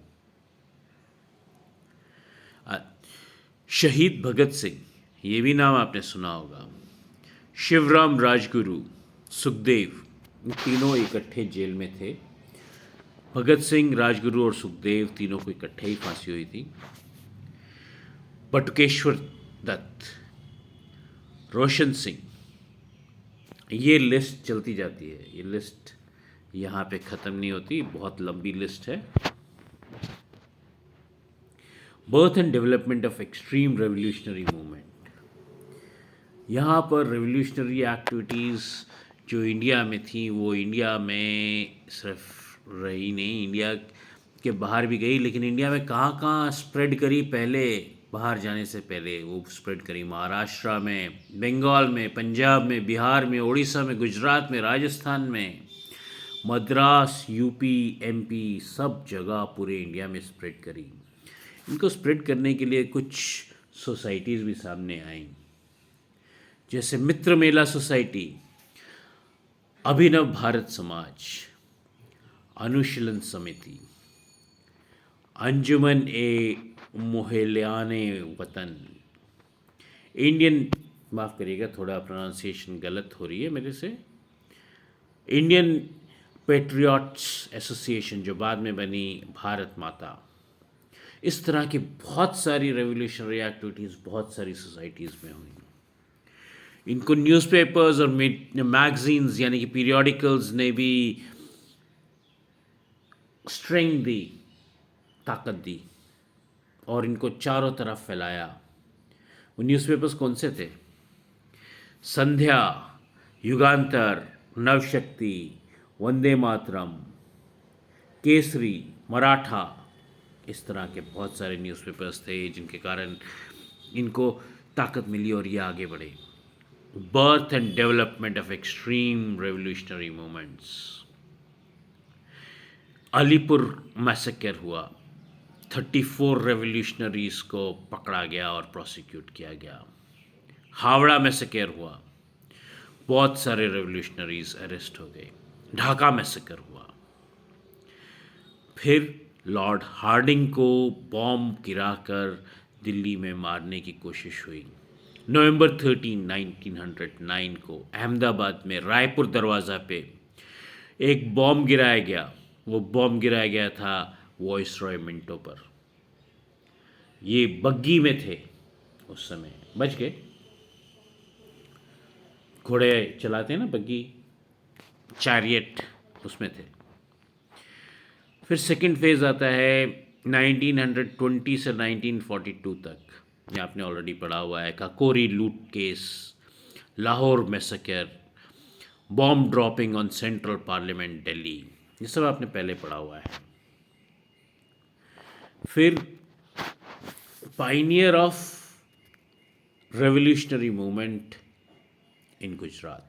अ, शहीद भगत सिंह, ये भी नाम आपने सुना होगा। शिवराम राजगुरु, सुखदेव, ये तीनों इकट्ठे जेल में थे। भगत सिंह, राजगुरु और सुखदेव तीनों को इकट्ठे ही फांसी हुई थी। बटुकेश्वर दत्त, रोशन सिंह, ये लिस्ट चलती जाती है। ये लिस्ट यहाँ पे ख़त्म नहीं होती, बहुत लंबी लिस्ट है। Birth and development of extreme revolutionary movement, यहाँ पर रेवोल्यूशनरी एक्टिविटीज़ जो इंडिया में थी वो इंडिया में सिर्फ रही नहीं, इंडिया के बाहर भी गई। लेकिन इंडिया में कहाँ कहाँ स्प्रेड करी, पहले बाहर जाने से पहले वो स्प्रेड करी महाराष्ट्र में, बंगाल में, पंजाब में, बिहार में, उड़ीसा में, गुजरात में, राजस्थान में, मद्रास, यूपी, एमपी, सब जगह पूरे इंडिया में स्प्रेड करी। इनको स्प्रेड करने के लिए कुछ सोसाइटीज़ भी सामने आईं, जैसे मित्र मेला सोसाइटी, अभिनव भारत समाज, अनुशीलन समिति, अंजुमन ए मोहल्लाने वतन, इंडियन, माफ़ करिएगा थोड़ा प्रोनाउंसिएशन गलत हो रही है मेरे से, इंडियन पेट्रियट्स एसोसिएशन जो बाद में बनी भारत माता। इस तरह की बहुत सारी रेवोल्यूशनरी एक्टिविटीज़ बहुत सारी सोसाइटीज़ में हुई। इनको न्यूज़पेपर्स और मैगजीन्स यानी कि पीरियोडिकल्स ने भी स्ट्रेंथ दी, ताकत दी और इनको चारों तरफ फैलाया। वो न्यूज़पेपर्स कौन से थे? संध्या, युगांतर, नवशक्ति, वंदे मातरम, केसरी, मराठा, इस तरह के बहुत सारे न्यूज़पेपर्स थे जिनके कारण इनको ताकत मिली और ये आगे बढ़े। Birth and development of extreme revolutionary movements, Alipur massacre हुआ, 34 रेवोल्यूशनरीज को पकड़ा गया और प्रोसिक्यूट किया गया। हावड़ा मैसेकर हुआ, बहुत सारे रेवोल्यूशनरीज अरेस्ट हो गए। ढाका मैसेकर हुआ। फिर लॉर्ड हार्डिंग को बॉम्ब गिराकर दिल्ली में मारने की कोशिश हुई। नवंबर 13, 1909 को अहमदाबाद में रायपुर दरवाज़ा पे एक बॉम्ब गिराया गया। वो बॉम्ब गिराया गया था वॉइसरॉय मिंटो पर। ये बग्गी में थे उस समय, बच गए। घोड़े चलाते हैं ना बग्गी, चैरियट, उसमें थे। फिर सेकंड फेज़ आता है 1920 से 1942 तक। ये आपने ऑलरेडी पढ़ा हुआ है। काकोरी लूट case, Lahore massacre, bomb dropping on central parliament Delhi, ये सब आपने पहले पढ़ा हुआ है। फिर pioneer of revolutionary movement in Gujarat,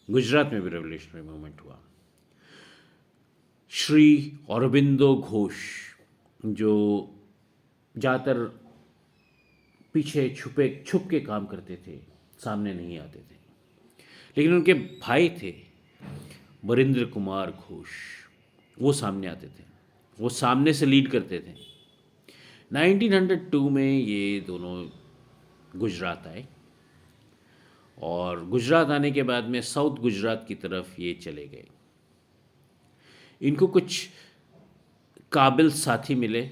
Gujarat में भी रेवोल्यूशनरी मूवमेंट हुआ। श्री अरबिंदो घोष, जो ज़्यादातर पीछे छुप के काम करते थे, सामने नहीं आते थे, लेकिन उनके भाई थे वरिंद्र कुमार घोष, वो सामने आते थे, वो सामने से लीड करते थे। 1902 में ये दोनों गुजरात आए और गुजरात आने के बाद में साउथ गुजरात की तरफ ये चले गए। इनको कुछ काबिल साथी मिले,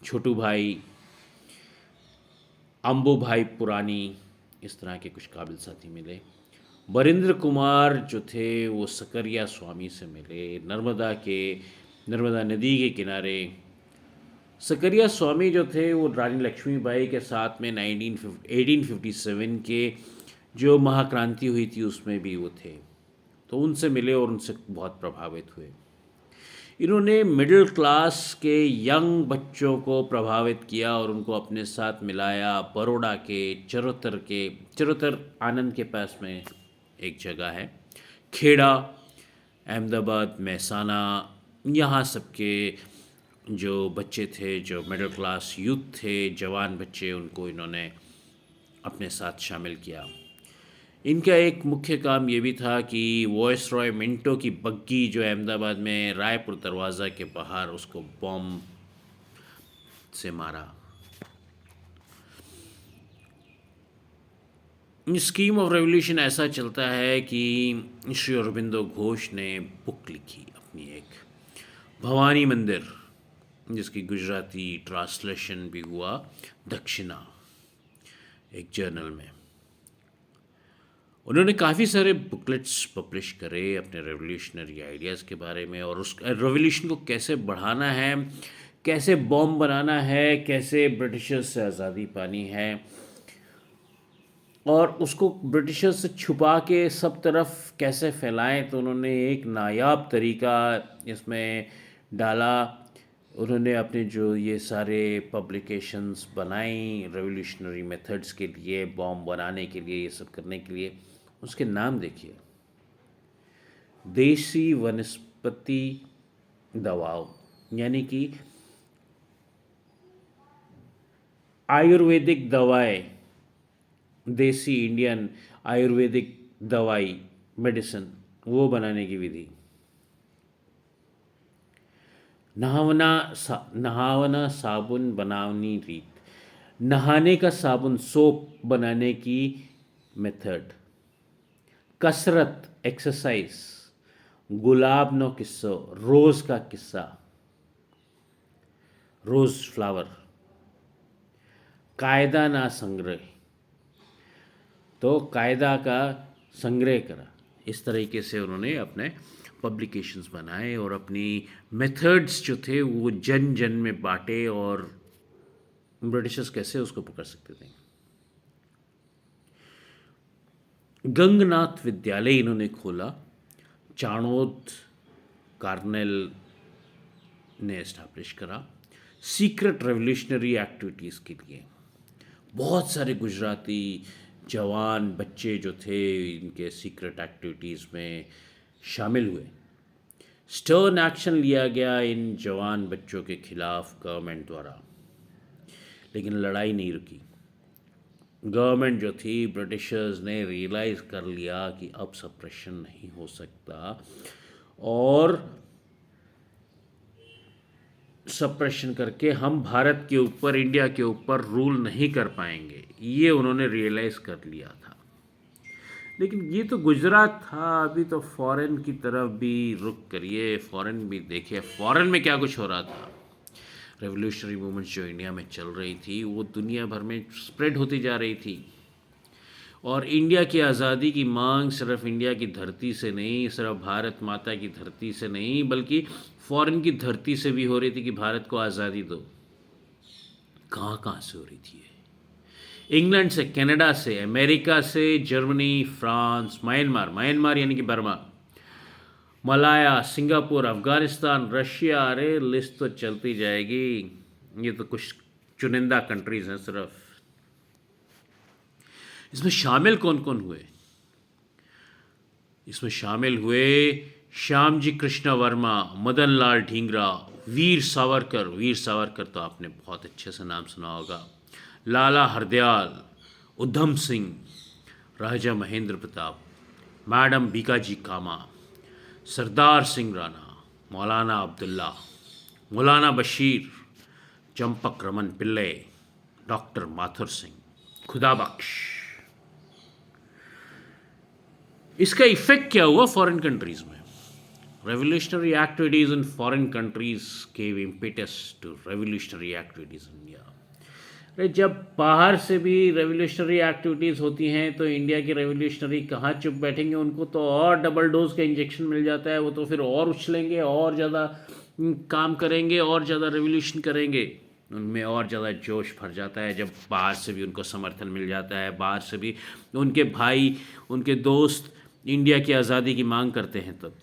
छोटू भाई, अम्बू भाई पुरानी, इस तरह के कुछ काबिल साथी मिले। वरिंद्र कुमार जो थे वो सकरिया स्वामी से मिले, नर्मदा नदी के किनारे। सकरिया स्वामी जो थे वो रानी लक्ष्मीबाई के साथ में 1857 के जो महाक्रांति हुई थी उसमें भी वो थे, तो उनसे मिले और उनसे बहुत प्रभावित हुए। इन्होंने मिडिल क्लास के यंग बच्चों को प्रभावित किया और उनको अपने साथ मिलाया। बड़ौदा के चरोतर आनंद के पास में एक जगह है, खेड़ा, अहमदाबाद, महसाना, यहाँ सबके जो बच्चे थे, जो मिडिल क्लास यूथ थे, जवान बच्चे, उनको इन्होंने अपने साथ शामिल किया। इनका एक मुख्य काम ये भी था कि वॉयसरॉय मिंटो की बग्गी जो अहमदाबाद में रायपुर दरवाज़ा के बाहर, उसको बॉम्ब से मारा। स्कीम ऑफ रेवोल्यूशन ऐसा चलता है कि श्री अरबिंदो घोष ने बुक लिखी अपनी एक, भवानी मंदिर, जिसकी गुजराती ट्रांसलेशन भी हुआ दक्षिणा, एक जर्नल में। उन्होंने काफ़ी सारे बुकलेट्स पब्लिश करे अपने रेवोल्यूशनरी आइडियाज़ के बारे में, और उस रेवोल्यूशन को कैसे बढ़ाना है, कैसे बॉम्ब बनाना है, कैसे ब्रिटिशर्स से आज़ादी पानी है, और उसको ब्रिटिशर्स से छुपा के सब तरफ कैसे फैलाएं। तो उन्होंने एक नायाब तरीका इसमें डाला। उन्होंने अपने जो ये सारे पब्लिकेशंस बनाई रेवोल्यूशनरी मेथड्स के लिए, बॉम्ब बनाने के लिए, ये सब करने के लिए, उसके नाम देखिए, देसी वनस्पति दवाओं, यानी कि आयुर्वेदिक दवाएं, देसी इंडियन आयुर्वेदिक दवाई, मेडिसिन, वो बनाने की विधि। नहावना साबुन बनावनी रीत, नहाने का साबुन, सोप बनाने की मेथड, कसरत, एक्सरसाइज, गुलाब नो किस्सो, रोज़ का किस्सा, रोज़ फ्लावर, कायदा ना संग्रह, तो कायदा का संग्रह करा। इस तरीके से उन्होंने अपने पब्लिकेशंस बनाए और अपनी मेथड्स जो थे वो जन जन में बांटे, और ब्रिटिशर्स कैसे उसको पकड़ सकते थे। गंगनाथ विद्यालय इन्होंने खोला, चाणोद कार्नेल ने इस्टेब्लिश करा, सीक्रेट रेवोल्यूशनरी एक्टिविटीज़ के लिए। बहुत सारे गुजराती जवान बच्चे जो थे इनके सीक्रेट एक्टिविटीज़ में शामिल हुए। स्टर्न एक्शन लिया गया इन जवान बच्चों के खिलाफ गवर्नमेंट द्वारा, लेकिन लड़ाई नहीं रुकी। गवर्नमेंट जो थी, ब्रिटिशर्स ने रियलाइज़ कर लिया कि अब सप्रेशन नहीं हो सकता, और सप्रेशन करके हम भारत के ऊपर, इंडिया के ऊपर रूल नहीं कर पाएंगे, ये उन्होंने रियलाइज़ कर लिया था। लेकिन ये तो गुजरात था, अभी तो फॉरेन की तरफ भी रुख करिए, फॉरेन भी देखिए, फॉरेन में क्या कुछ हो रहा था। रेवोल्यूशनरी मूवमेंट्स जो इंडिया में चल रही थी वो दुनिया भर में स्प्रेड होती जा रही थी, और इंडिया की आज़ादी की मांग सिर्फ इंडिया की धरती से नहीं, सिर्फ भारत माता की धरती से नहीं, बल्कि फॉरेन की धरती से भी हो रही थी कि भारत को आज़ादी दो। कहाँ कहाँ से हो रही थी ये? इंग्लैंड से, कनाडा से, अमेरिका से, जर्मनी, फ्रांस, म्यांमार यानी कि Burma, Malaya, Singapore, Afghanistan, Russia, अरे लिस्ट तो चलती जाएगी। ये तो कुछ चुनिंदा कंट्रीज़ हैं सिर्फ। इसमें शामिल कौन कौन हुए? इसमें शामिल हुए श्यामजी कृष्ण वर्मा, मदन लाल ढींगरा, वीर सावरकर तो आपने बहुत अच्छे से नाम सुना होगा, लाला हरदयाल, उधम सिंह, राजा महेंद्र प्रताप, मैडम बीकाजी कामा, सरदार सिंह राणा, मौलाना अब्दुल्ला, मौलाना बशीर, चंपक रमन पिल्ले, डॉक्टर माथुर सिंह, खुदा बख्श। इसका इफेक्ट क्या हुआ फॉरेन कंट्रीज़ में? Revolutionary activities in foreign countries gave impetus to revolutionary activities in India. अरे जब बाहर से भी रेवोल्यूशनरी एक्टिविटीज़ होती हैं तो इंडिया के रेवोल्यूशनरी कहाँ चुप बैठेंगे, उनको तो और डबल डोज का इंजेक्शन मिल जाता है, वो तो फिर और उछलेंगे, और ज़्यादा काम करेंगे, और ज़्यादा रेवोल्यूशन करेंगे, उनमें और ज़्यादा जोश भर जाता है जब बाहर से भी उनको समर्थन मिल जाता है, बाहर से भी उनके भाई, उनके दोस्त इंडिया की आज़ादी की मांग करते हैं तब।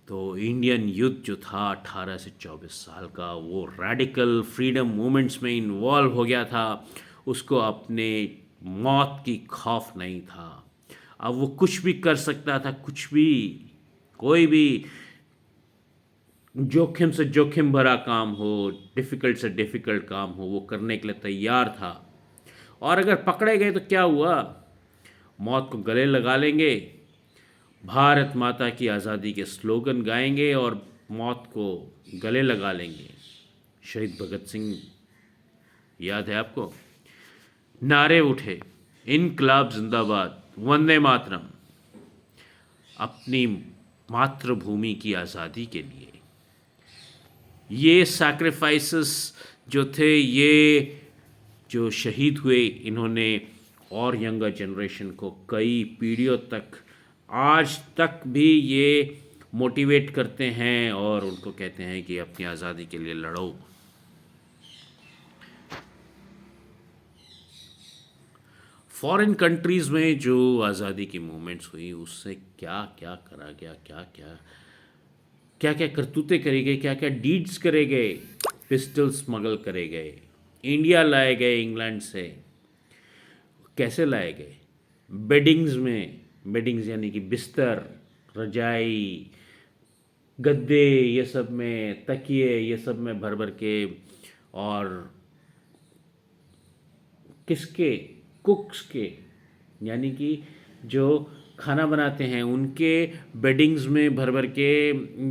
तो इंडियन युद्ध जो था 18 से 24 साल का, वो रैडिकल फ्रीडम मूवमेंट्स में इन्वॉल्व हो गया था, उसको अपने मौत की खौफ नहीं था। अब वो कुछ भी कर सकता था, कुछ भी, कोई भी जोखिम से जोखिम भरा काम हो, डिफ़िकल्ट से डिफ़िकल्ट काम हो, वो करने के लिए तैयार था। और अगर पकड़े गए तो क्या हुआ? मौत को गले लगा लेंगे, भारत माता की आज़ादी के स्लोगन गाएंगे और मौत को गले लगा लेंगे। शहीद भगत सिंह याद है आपको? नारे उठे, इनकलाब जिंदाबाद, वंदे मातरम, अपनी मातृभूमि की आज़ादी के लिए। ये सैक्रिफाइसेस जो थे, ये जो शहीद हुए, इन्होंने और यंगर जनरेशन को कई पीढ़ियों तक आज तक भी ये मोटिवेट करते हैं और उनको कहते हैं कि अपनी आज़ादी के लिए लड़ो। फॉरेन कंट्रीज़ में जो आज़ादी की मूवमेंट्स हुई, उससे क्या क्या करा गया, क्या क्या क्या क्या करतूतें करे गए, क्या क्या डीड्स करे गए। पिस्टल स्मगल करे गए, इंडिया लाए गए इंग्लैंड से। कैसे लाए गए? बेडिंग्स में, बेडिंग्स यानी कि बिस्तर, रजाई, गद्दे, ये सब में, तकिए, ये सब में भर भर के। और किसके? कुक्स के, यानी कि जो खाना बनाते हैं उनके बेडिंग्स में भर भर के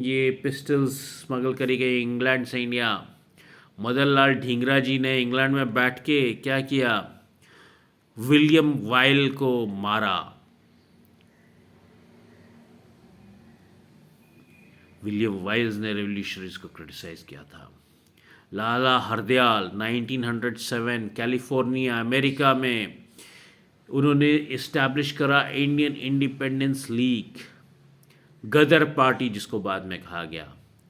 ये पिस्टल्स स्मगल करी गई इंग्लैंड से इंडिया। मदन लाल ढींगरा जी ने इंग्लैंड में बैठ के क्या किया? विलियम वाइल को मारा। विलियम वाइल्स ने रेवोल्यूशनरीज को क्रिटिसाइज किया था। लाला हरदयाल 1907 कैलिफोर्निया अमेरिका में उन्होंने इस्टेब्लिश करा इंडियन इंडिपेंडेंस लीग, गदर पार्टी जिसको बाद में कहा गया।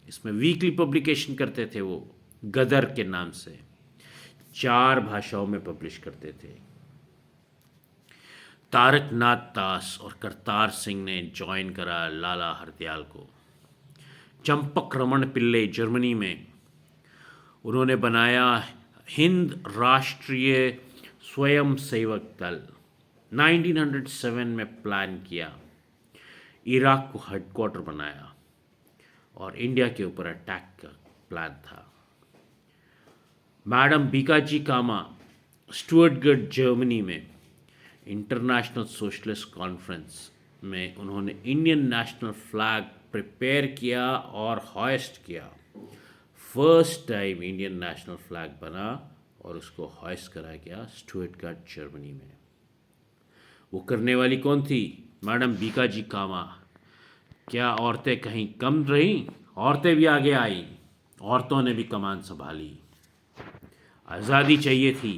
इसमें वीकली पब्लिकेशन करते थे वो, गदर के नाम से, 4 भाषाओं में पब्लिश करते थे। तारक नाथ दास और करतार सिंह ने ज्वाइन करा लाला हरदयाल को। चंपक रमन पिल्ले जर्मनी में, उन्होंने बनाया हिंद राष्ट्रीय स्वयं सेवक दल, 1907 में प्लान किया। इराक को हेडक्वार्टर बनाया और इंडिया के ऊपर अटैक का प्लान था। मैडम बीकाजी कामा स्टुअर्टगर्ट जर्मनी में इंटरनेशनल सोशलिस्ट कॉन्फ्रेंस में उन्होंने इंडियन नेशनल फ्लैग प्रिपेयर किया और हॉइस्ट किया। First time Indian national flag बना और उसको हॉइस्ट करा गया स्टुअर्टगर्ट जर्मनी में। वो करने वाली कौन थी? मैडम बीकाजी कामा। क्या औरतें कहीं कम रहीं? औरतें भी आगे आई, औरतों ने भी कमान संभाली। आज़ादी चाहिए थी,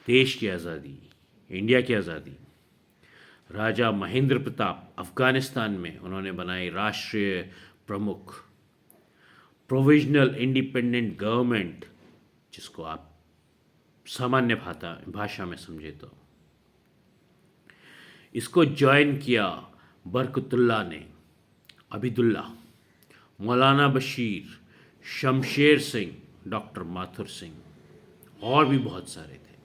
देश की आज़ादी, इंडिया की आज़ादी। राजा महेंद्र प्रताप अफ़गानिस्तान में उन्होंने बनाई राष्ट्रीय प्रमुख, प्रोविजनल इंडिपेंडेंट गवर्नमेंट, जिसको आप सामान्य भाषा में समझे तो। इसको ज्वाइन किया बरकतुल्ला ने, अबिदुल्ला, मौलाना बशीर, शमशेर सिंह, डॉक्टर माथुर सिंह और भी बहुत सारे थे।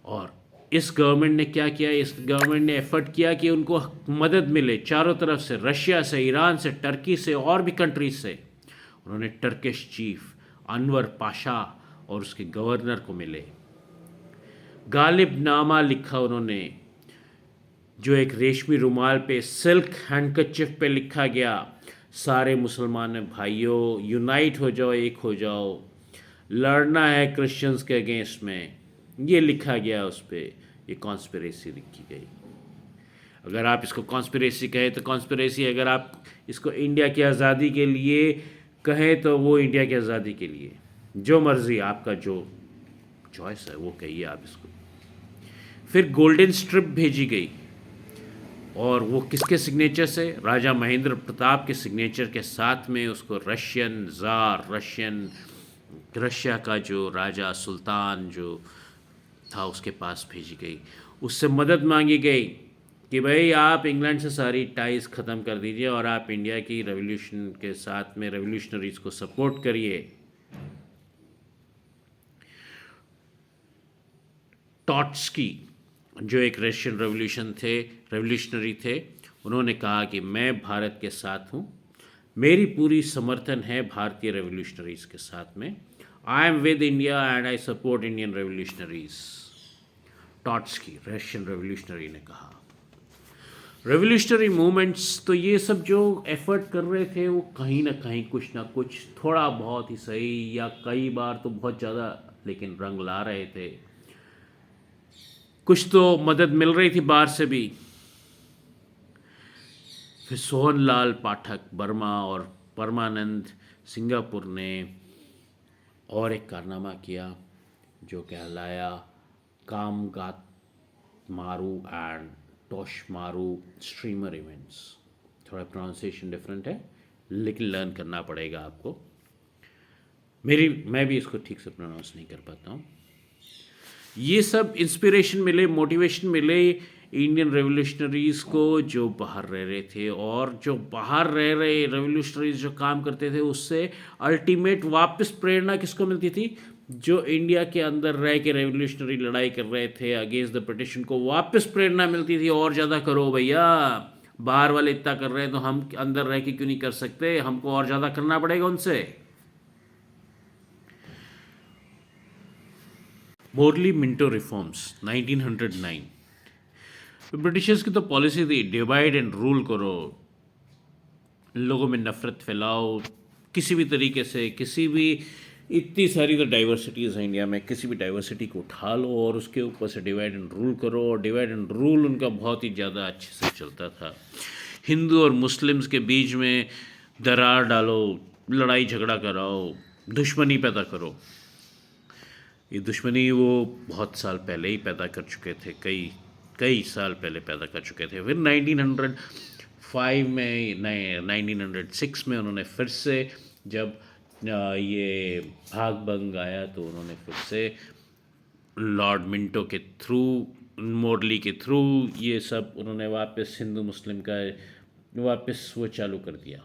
और इस गवर्नमेंट ने क्या किया? इस गवर्नमेंट ने एफर्ट किया कि उनको मदद मिले चारों तरफ से, रशिया से, ईरान से, टर्की से और भी कंट्रीज से। उन्होंने टर्किश चीफ अनवर पाशा और उसके गवर्नर को मिले। गालिब नामा लिखा उन्होंने, जो एक रेशमी रुमाल पे, सिल्क हैंडकरचिफ पे लिखा गया, सारे मुसलमान भाइयों यूनाइट हो जाओ, एक हो जाओ, लड़ना है क्रिश्चियंस के अगेंस्ट में। ये लिखा गया उस पर, ये कॉन्स्पिरेसी लिखी गई। अगर आप इसको कॉन्स्पिरेसी कहें तो कॉन्स्पिरेसी, अगर आप इसको इंडिया की आज़ादी के लिए कहें तो वो इंडिया की आज़ादी के लिए, जो मर्ज़ी आपका, जो चॉइस है वो कहिए आप इसको। फिर गोल्डन स्ट्रिप भेजी गई और वो किसके सिग्नेचर से? राजा महेंद्र प्रताप के सिग्नेचर के साथ में उसको रशियन ज़ार, रशिया का जो राजा सुल्तान जो था उसके पास भेजी गई। उससे मदद मांगी गई कि भाई आप इंग्लैंड से सारी टाइज ख़त्म कर दीजिए और आप इंडिया की रेवोल्यूशन के साथ में रेवोल्यूशनरीज को सपोर्ट करिए। ट्रॉट्स्की जो एक रशियन रेवोल्यूशनरी थे, उन्होंने कहा कि मैं भारत के साथ हूँ, मेरी पूरी समर्थन है भारतीय रेवोल्यूशनरीज के साथ में। I am with India and I support Indian revolutionaries. Trotsky Russian revolutionary ने कहा। रेवोल्यूशनरी मूवमेंट्स तो ये सब जो एफर्ट कर रहे थे वो कहीं ना कुछ थोड़ा बहुत ही सही या कई बार तो बहुत ज़्यादा लेकिन रंग ला रहे थे। कुछ तो मदद मिल रही थी बाहर से भी। फिर सोहनलाल पाठक बर्मा और परमानंद सिंगापुर ने और एक कारनामा किया जो कहलाया कामगात मारू एंड टोशमारू स्ट्रीमर इवेंट्स। थोड़ा प्रोनाउंसिएशन डिफरेंट है लेकिन लर्न करना पड़ेगा आपको। मैं भी इसको ठीक से प्रोनाउंस नहीं कर पाता हूँ। ये सब इंस्पिरेशन मिले, मोटिवेशन मिले इंडियन रेवोल्यूशनरीज़ को जो बाहर रह रहे थे, और जो बाहर रह रहे रेवोल्यूशनरीज जो काम करते थे उससे अल्टीमेट वापस प्रेरणा किसको मिलती थी? जो इंडिया के अंदर रह के रेवोल्यूशनरी लड़ाई कर रहे थे अगेंस्ट द ब्रिटिश, उनको वापस प्रेरणा मिलती थी और ज़्यादा करो भैया, बाहर वाले इतना कर रहे हैं तो हम अंदर रह के क्यों नहीं कर सकते, हमको और ज़्यादा करना पड़ेगा उनसे। Morli Minto reforms 1909। ब्रिटिशर्स की तो पॉलिसी थी डिवाइड एंड रूल करो, लोगों में नफ़रत फैलाओ किसी भी तरीके से, किसी भी, इतनी सारी तो डाइवर्सिटीज़ हैं इंडिया में, किसी भी डाइवर्सिटी को उठा लो और उसके ऊपर से डिवाइड एंड रूल करो। और डिवाइड एंड रूल उनका बहुत ही ज़्यादा अच्छे से चलता था। हिंदू और मुस्लिम्स के बीच में दरार डालो, लड़ाई झगड़ा कराओ, दुश्मनी पैदा करो। ये दुश्मनी वो बहुत साल पहले ही पैदा कर चुके थे, कई साल पहले पैदा कर चुके थे। फिर 1905 में, 1906 में उन्होंने फिर से, जब ये भाग भंग आया तो उन्होंने फिर से लॉर्ड मिंटो के थ्रू, मोरली के थ्रू ये सब उन्होंने वापस हिंदू मुस्लिम का वापस वो चालू कर दिया।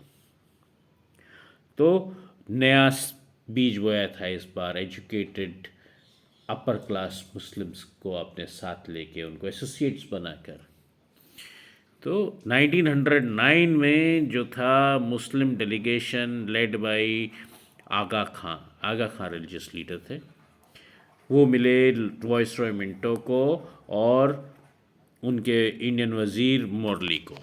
तो नया बीज बोया था इस बार, एजुकेटेड अपर क्लास मुस्लिम्स को अपने साथ लेके, उनको एसोसिएट्स बनाकर। तो 1909 में जो था Muslim delegation led by Aga Khan religious leader थे, वो मिले वाइसरॉय मिंटो को और उनके इंडियन वज़ीर मोरली को,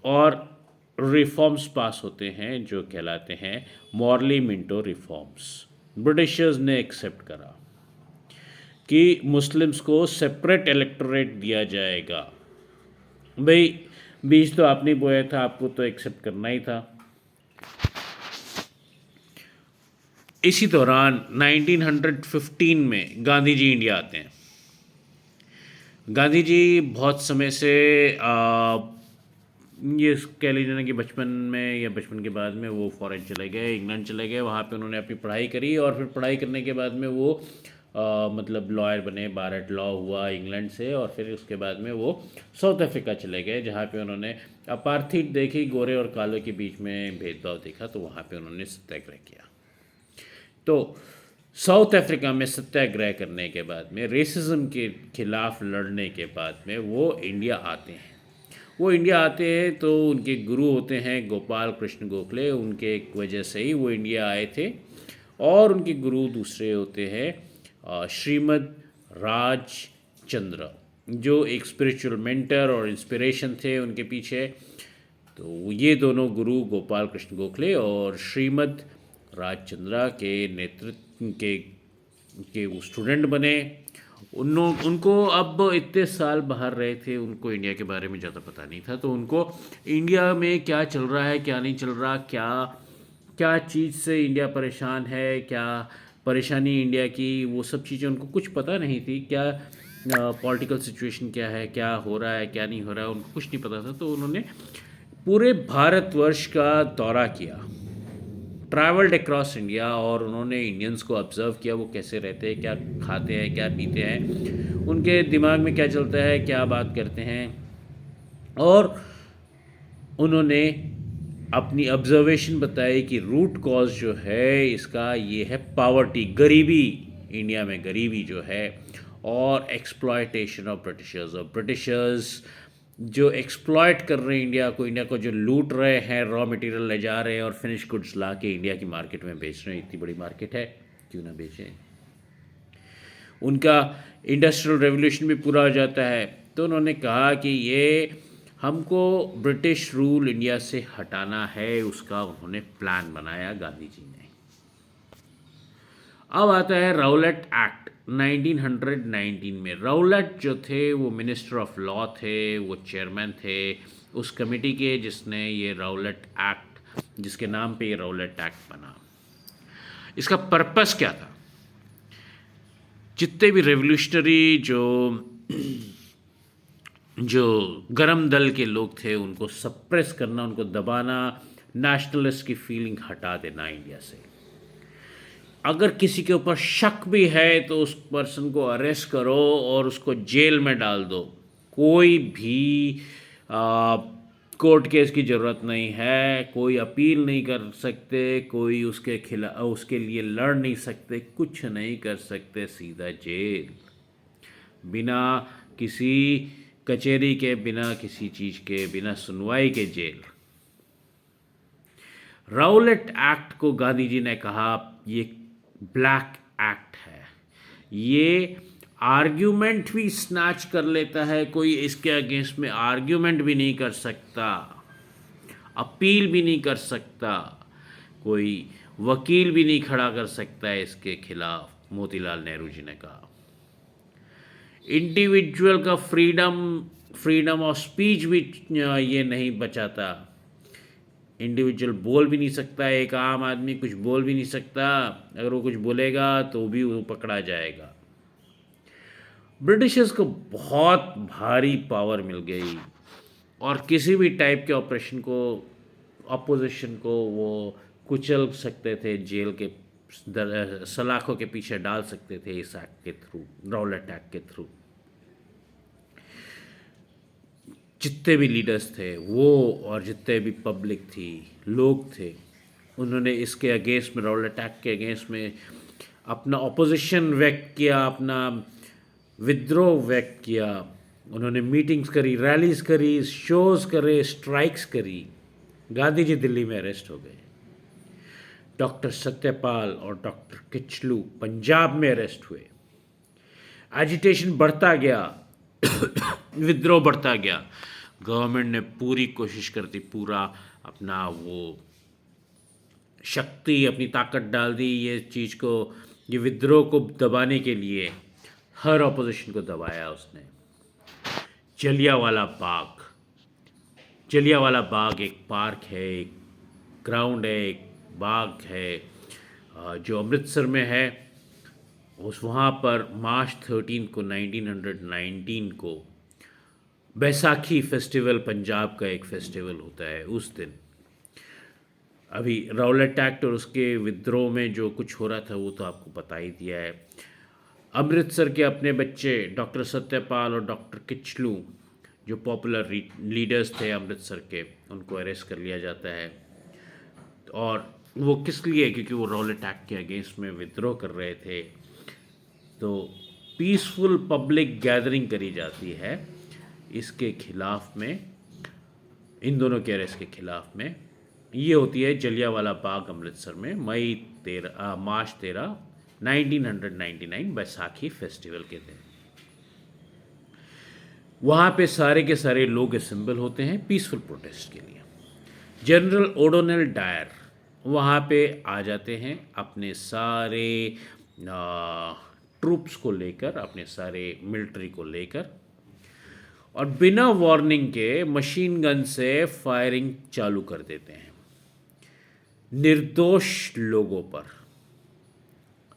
और रिफॉर्म्स पास होते हैं जो कहलाते हैं मोरली मिंटो रिफॉर्म्स। ब्रिटिशर्स ने एक्सेप्ट करा कि मुस्लिम्स को सेपरेट इलेक्टोरेट दिया जाएगा। भाई बीज तो आपने बोया था, आपको तो एक्सेप्ट करना ही था। इसी दौरान 1915 में गांधी जी इंडिया आते हैं। गांधी जी बहुत समय से ये कह लीजिए ना कि बचपन में या बचपन के बाद में वो फॉरेन चले गए, इंग्लैंड चले गए, वहाँ पे उन्होंने अपनी पढ़ाई करी और फिर पढ़ाई करने के बाद में वो मतलब लॉयर बने, बारट लॉ हुआ इंग्लैंड से, और फिर उसके बाद में वो साउथ अफ्रीका चले गए जहाँ पे उन्होंने अपार्थाइड देखी, गोरे और काले के बीच में भेदभाव देखा, तो वहाँ पे उन्होंने सत्याग्रह किया। तो साउथ अफ्रीका में सत्याग्रह करने के बाद में, रेसिज्म के खिलाफ लड़ने के बाद में वो इंडिया आते हैं। वो इंडिया आते हैं तो उनके गुरु होते हैं गोपाल कृष्ण गोखले, उनके एक वजह से ही वो इंडिया आए थे। और उनके गुरु दूसरे होते हैं श्रीमद राजचंद्र, जो एक स्पिरिचुअल मेंटर और इंस्पिरेशन थे उनके पीछे। तो ये दोनों गुरु गोपाल कृष्ण गोखले और श्रीमद राजचंद्रा के नेतृत्व के वो स्टूडेंट बने। उनको अब इतने साल बाहर रहे थे, उनको इंडिया के बारे में ज़्यादा पता नहीं था, तो उनको इंडिया में क्या चल रहा है, क्या नहीं चल रहा, क्या चीज़ से इंडिया परेशान है, क्या परेशानी इंडिया की, वो सब चीज़ें उनको कुछ पता नहीं थी। क्या पॉलिटिकल सिचुएशन क्या है, क्या हो रहा है, क्या नहीं हो रहा है, उनको कुछ नहीं पता था। तो उन्होंने पूरे भारतवर्ष का दौरा किया, ट्रैवल्ड अक्रॉस इंडिया, और उन्होंने इंडियंस को ऑब्ज़र्व किया, वो कैसे रहते हैं, क्या खाते हैं, क्या पीते हैं, उनके दिमाग में क्या चलता है, क्या बात करते हैं। और उन्होंने अपनी ऑब्जर्वेशन बताई कि रूट कॉज जो है इसका ये है पावर्टी, गरीबी, इंडिया में गरीबी जो है, और एक्सप्लॉयटेशन ऑफ ब्रिटिशर्स, और ब्रिटिशर्स जो एक्सप्लॉयट कर रहे हैं इंडिया को जो लूट रहे हैं, रॉ मटेरियल ले जा रहे हैं और फिनिश गुड्स ला के इंडिया की मार्केट में बेच रहे हैं। इतनी बड़ी मार्केट है, क्यों ना बेचें। उनका इंडस्ट्रियल रेवोल्यूशन भी पूरा हो जाता है। तो उन्होंने कहा कि ये हमको ब्रिटिश रूल इंडिया से हटाना है, उसका उन्होंने प्लान बनाया गांधी जी ने। अब आता है राउलेट एक्ट 1919 में। राउलेट जो थे वो मिनिस्टर ऑफ लॉ थे, वो चेयरमैन थे उस कमेटी के जिसने ये राउलेट एक्ट, जिसके नाम पे ये राउलेट एक्ट बना। इसका पर्पस क्या था? जितने भी रेवोल्यूशनरी जो गरम दल के लोग थे उनको सप्रेस करना, उनको दबाना, नेशनलिस्ट की फीलिंग हटा देना इंडिया से। अगर किसी के ऊपर शक भी है तो उस पर्सन को अरेस्ट करो और उसको जेल में डाल दो। कोई भी कोर्ट केस की ज़रूरत नहीं है, कोई अपील नहीं कर सकते, कोई उसके खिलाफ उसके लिए लड़ नहीं सकते, कुछ नहीं कर सकते, सीधा जेल, बिना किसी कचहरी के, बिना किसी चीज़ के, बिना सुनवाई के जेल। राउलेट एक्ट को गांधी जी ने कहा ये ब्लैक एक्ट है, ये आर्ग्यूमेंट भी स्नैच कर लेता है, कोई इसके अगेंस्ट में आर्ग्यूमेंट भी नहीं कर सकता, अपील भी नहीं कर सकता, कोई वकील भी नहीं खड़ा कर सकता है इसके खिलाफ, मोतीलाल नेहरू जी ने कहा। इंडिविजुअल का फ्रीडम ऑफ स्पीच भी ये नहीं बचाता। इंडिविजुअल बोल भी नहीं सकता, एक आम आदमी कुछ बोल भी नहीं सकता, अगर वो कुछ बोलेगा तो भी वो पकड़ा जाएगा। ब्रिटिशर्स को बहुत भारी पावर मिल गई और किसी भी टाइप के ऑपरेशन को, अपोजिशन को वो कुचल सकते थे, जेल के सलाखों के पीछे डाल सकते थे इस एक्ट के थ्रू, राउलेट एक्ट के थ्रू। जितने भी लीडर्स थे वो और जितने भी पब्लिक थी, लोग थे, उन्होंने इसके अगेंस्ट में, राउलेट एक्ट के अगेंस्ट में अपना ऑपोजिशन व्यक्त किया, अपना विद्रोह व्यक्त किया। उन्होंने मीटिंग्स करी, रैलीज करी, शोज़ करे, स्ट्राइक्स करी। गांधी जी दिल्ली में अरेस्ट हो गए। डॉक्टर सत्यपाल और डॉक्टर किचलू पंजाब में अरेस्ट हुए। एजिटेशन बढ़ता गया, विद्रोह बढ़ता गया। गवर्नमेंट ने पूरी कोशिश करती, पूरा अपना वो शक्ति, अपनी ताकत डाल दी ये चीज़ को, ये विद्रोह को दबाने के लिए। हर ऑपोजिशन को दबाया उसने। जलियांवाला बाग एक पार्क है, एक ग्राउंड है, एक बाग है जो अमृतसर में है। वहाँ पर मार्च 13 को 1919 को बैसाखी फेस्टिवल, पंजाब का एक फेस्टिवल होता है उस दिन। अभी राउलेट एक्ट और उसके विद्रोह में जो कुछ हो रहा था वो तो आपको पता ही दिया है। अमृतसर के अपने बच्चे डॉक्टर सत्यपाल और डॉक्टर किचलू जो पॉपुलर लीडर्स थे अमृतसर के, उनको अरेस्ट कर लिया जाता है। और वो किस लिए? क्योंकि वो राउलेट एक्ट के अगेंस्ट में विद्रोह कर रहे थे। तो पीसफुल पब्लिक गैदरिंग करी जाती है इसके खिलाफ में, इन दोनों के अरेस्ट के खिलाफ में। ये होती है जलियांवाला बाग अमृतसर में मार्च 13 1999 बैसाखी फेस्टिवल के दिन। वहाँ पे सारे के सारे लोग असेंबल होते हैं पीसफुल प्रोटेस्ट के लिए। जनरल ओडोनेल डायर वहाँ पे आ जाते हैं अपने सारे ट्रूप्स को लेकर, अपने सारे मिलिट्री को लेकर, और बिना वार्निंग के मशीन गन से फायरिंग चालू कर देते हैं निर्दोष लोगों पर।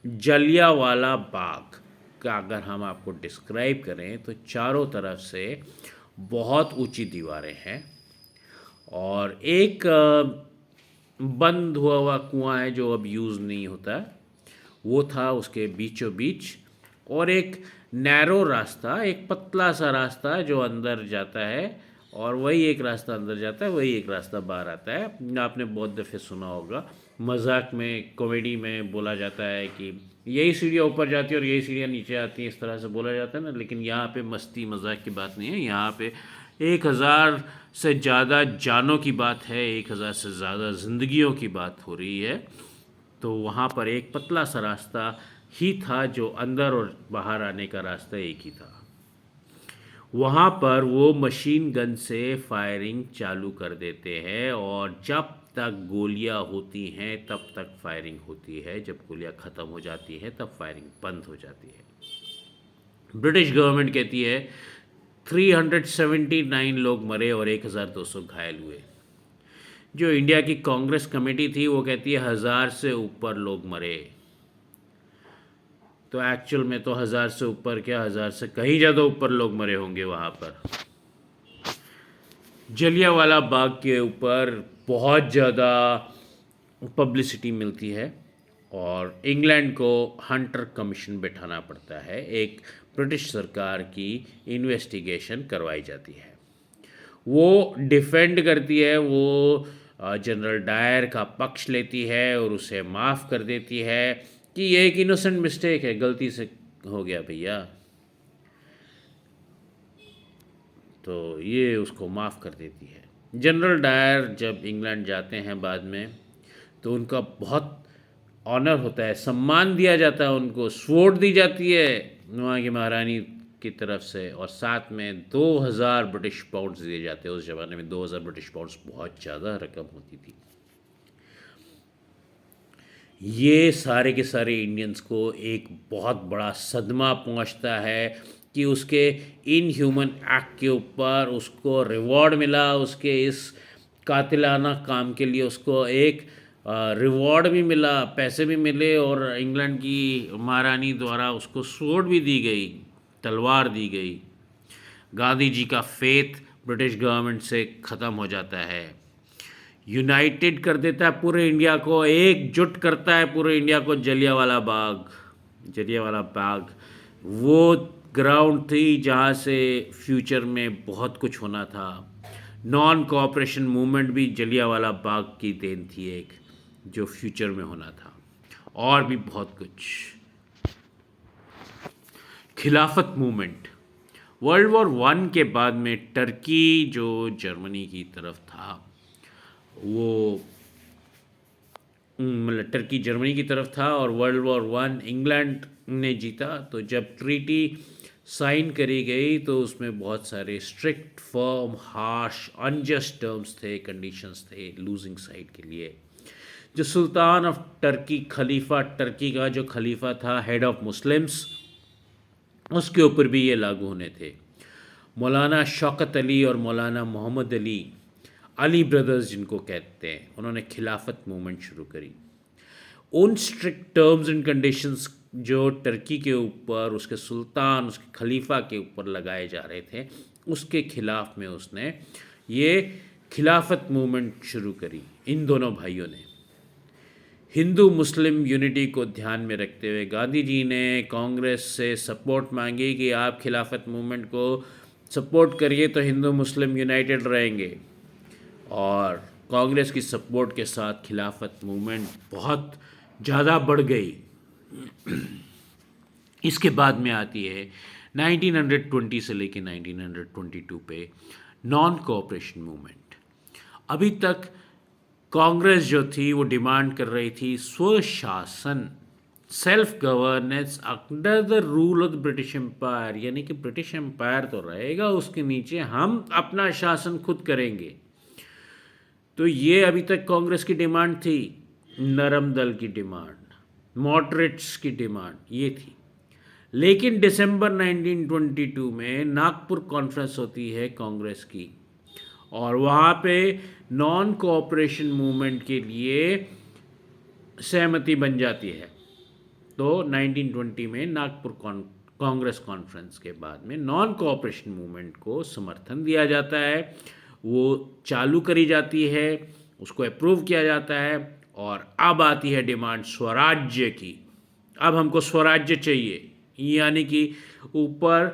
जलियांवाला बाग का अगर हम आपको डिस्क्राइब करें तो चारों तरफ से बहुत ऊंची दीवारें हैं और एक बंद हुआ कुआं है जो अब यूज़ नहीं होता, वो था उसके बीचों बीच, और एक नैरो रास्ता, एक पतला सा रास्ता जो अंदर जाता है, और वही एक रास्ता अंदर जाता है, वही एक रास्ता बाहर आता है। आपने बहुत दफ़े सुना होगा, मजाक में, कॉमेडी में बोला जाता है कि यही सीढ़ियाँ ऊपर जाती है और यही सीढ़ियाँ नीचे आती हैं, इस तरह से बोला जाता है ना। लेकिन यहाँ पे मस्ती मजाक की बात नहीं है, यहाँ पे 1000 से ज़्यादा जानों की बात है, 1000 से ज़्यादा ज़िंदगियों की बात हो रही है। तो वहाँ पर एक पतला सा रास्ता ही था, जो अंदर और बाहर आने का रास्ता एक ही था। वहाँ पर वो मशीन गन से फायरिंग चालू कर देते हैं और जब तक गोलियाँ होती हैं तब तक फायरिंग होती है। जब गोलियाँ ख़त्म हो जाती हैं तब फायरिंग बंद हो जाती है। ब्रिटिश गवर्नमेंट कहती है 379 लोग मरे और 1200 घायल हुए। जो इंडिया की कांग्रेस कमेटी थी वो कहती है 1000 से ऊपर लोग मरे। तो एक्चुअल में तो 1000 से ऊपर क्या, 1000 से कहीं ज़्यादा ऊपर लोग मरे होंगे वहाँ पर। जलियांवाला बाग के ऊपर बहुत ज़्यादा पब्लिसिटी मिलती है और इंग्लैंड को हंटर कमीशन बैठाना पड़ता है। एक ब्रिटिश सरकार की इन्वेस्टिगेशन करवाई जाती है। वो डिफेंड करती है, वो जनरल डायर का पक्ष लेती है और उसे माफ़ कर देती है कि ये एक इनोसेंट मिस्टेक है, गलती से हो गया भैया। तो ये उसको माफ़ कर देती है। जनरल डायर जब इंग्लैंड जाते हैं बाद में, तो उनका बहुत ऑनर होता है, सम्मान दिया जाता है उनको, स्वॉर्ड दी जाती है वहाँ की महारानी की तरफ से, और साथ में 2000 ब्रिटिश पाउंड्स दिए जाते हैं। उस ज़माने में 2000 ब्रिटिश पाउंड्स बहुत ज़्यादा रकम होती थी। ये सारे के सारे इंडियंस को एक बहुत बड़ा सदमा पहुंचता है कि उसके इनह्यूमन एक्ट के ऊपर उसको रिवॉर्ड मिला, उसके इस कातिलाना काम के लिए उसको एक रिवॉर्ड भी मिला, पैसे भी मिले और इंग्लैंड की महारानी द्वारा उसको स्वॉर्ड भी दी गई, तलवार दी गई। गांधी जी का फेथ ब्रिटिश गवर्नमेंट से ख़त्म हो जाता है। यूनाइटेड कर देता है पूरे इंडिया को, एकजुट करता है पूरे इंडिया को। जलियांवाला बाग वो ग्राउंड थी जहाँ से फ्यूचर में बहुत कुछ होना था। नॉन कोऑपरेशन मूवमेंट भी जलियांवाला बाग की देन थी एक, जो फ्यूचर में होना था, और भी बहुत कुछ। खिलाफत मूवमेंट वर्ल्ड वॉर वन के बाद में टर्की जो जर्मनी की तरफ था, वो मतलब टर्की जर्मनी की तरफ था और वर्ल्ड वॉर वन इंग्लैंड ने जीता। तो जब ट्रीटी साइन करी गई तो उसमें बहुत सारे strict, firm, harsh, unjust terms थे, कंडीशंस थे लूजिंग साइड के लिए। जो सुल्तान ऑफ टर्की, खलीफा टर्की का जो खलीफा था, हेड ऑफ मुस्लिम्स, उसके ऊपर भी ये लागू होने थे। मौलाना शौकत अली और मौलाना मोहम्मद अली, अली ब्रदर्स जिनको कहते हैं, उन्होंने खिलाफत मूवमेंट शुरू करी। उन स्ट्रिक्ट टर्म्स एंड कंडीशंस जो टर्की के ऊपर, उसके सुल्तान, उसके खलीफा के ऊपर लगाए जा रहे थे, उसके खिलाफ में उसने ये खिलाफत मूवमेंट शुरू करी। इन दोनों भाइयों ने हिंदू मुस्लिम यूनिटी को ध्यान में रखते हुए गांधी जी ने कांग्रेस से सपोर्ट मांगी कि आप खिलाफत मूवमेंट को सपोर्ट करिए तो हिंदू मुस्लिम यूनाइटेड रहेंगे, और कांग्रेस की सपोर्ट के साथ खिलाफत मूवमेंट बहुत ज़्यादा बढ़ गई। इसके बाद में आती है 1920 से लेकर 1922 पे नॉन कोऑपरेशन मूवमेंट। अभी तक कांग्रेस जो थी वो डिमांड कर रही थी स्वशासन, self governance under the rule of the British empire, यानी कि ब्रिटिश एम्पायर तो रहेगा, उसके नीचे हम अपना शासन खुद करेंगे। तो ये अभी तक कांग्रेस की डिमांड थी, नरम दल की डिमांड, मॉडरेट्स की डिमांड ये थी। लेकिन दिसंबर 1922 में नागपुर कॉन्फ्रेंस होती है कांग्रेस की, और वहाँ पे नॉन कोऑपरेशन मूवमेंट के लिए सहमति बन जाती है। तो 1920 में नागपुर कांग्रेस कॉन्फ्रेंस के बाद में नॉन कोऑपरेशन मूवमेंट को समर्थन दिया जाता है, वो चालू करी जाती है, उसको अप्रूव किया जाता है। और अब आती है डिमांड स्वराज्य की। अब हमको स्वराज्य चाहिए, यानी कि ऊपर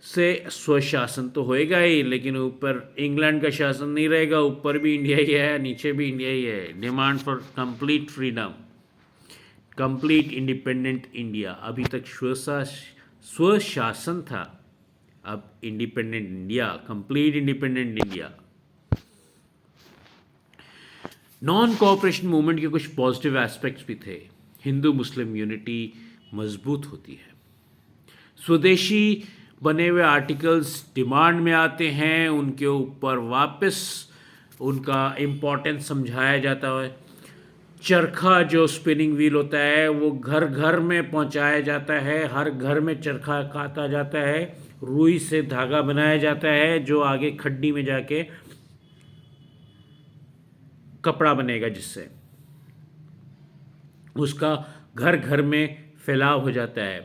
से स्वशासन तो होएगा ही, लेकिन ऊपर इंग्लैंड का शासन नहीं रहेगा, ऊपर भी इंडिया ही है, नीचे भी इंडिया ही है। Demand for complete freedom, complete independent India. अभी तक स्वशासन था, अब independent India, complete independent India. Non cooperation movement के कुछ पॉजिटिव एस्पेक्ट्स भी थे। हिंदू मुस्लिम यूनिटी मजबूत होती है। स्वदेशी बने हुए आर्टिकल्स डिमांड में आते हैं, उनके ऊपर वापस उनका इम्पोर्टेंस समझाया जाता है। चरखा जो स्पिनिंग व्हील होता है वो घर घर में पहुंचाया जाता है, हर घर में चरखा काता जाता है, रुई से धागा बनाया जाता है जो आगे खड्डी में जाके कपड़ा बनेगा, जिससे उसका घर घर में फैलाव हो जाता है।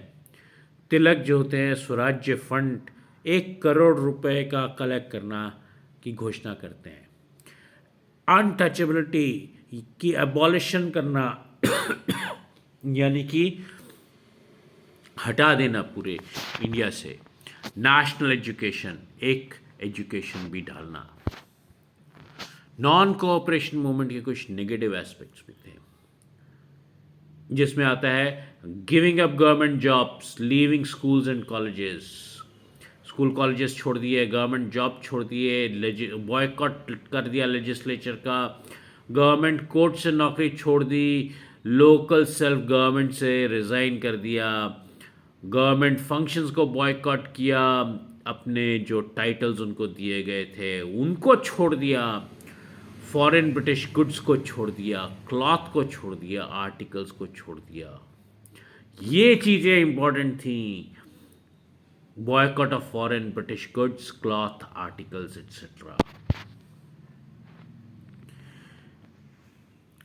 तिलक जो होते हैं स्वराज्य फंड 1 करोड़ रुपए का कलेक्ट करना की घोषणा करते हैं। अनटचेबिलिटी की एबॉलिशन करना यानी कि हटा देना पूरे इंडिया से। नेशनल एजुकेशन, एक एजुकेशन भी डालना। नॉन कोऑपरेशन मूवमेंट के कुछ नेगेटिव एस्पेक्ट्स भी थे, जिसमें आता है giving up government jobs, leaving schools and colleges. School colleges छोड़ दिए, गवर्नमेंट जॉब छोड़ दिए, बॉयकॉट कर दिया लेजिस्लेचर का, गवर्नमेंट कोर्ट से नौकरी छोड़ दी, लोकल सेल्फ गवर्नमेंट से रिज़ाइन कर दिया, गवर्नमेंट फंक्शंस को बॉयकॉट किया, अपने जो टाइटल्स उनको दिए गए थे उनको छोड़ दिया, फॉरेन ब्रिटिश गुड्स को छोड़ दिया, क्लॉथ को छोड़ दिया, आर्टिकल्स को छोड़ दिया। ये चीज़ें इंपॉर्टेंट थी। Boycott of foreign British goods, cloth, articles etcetera.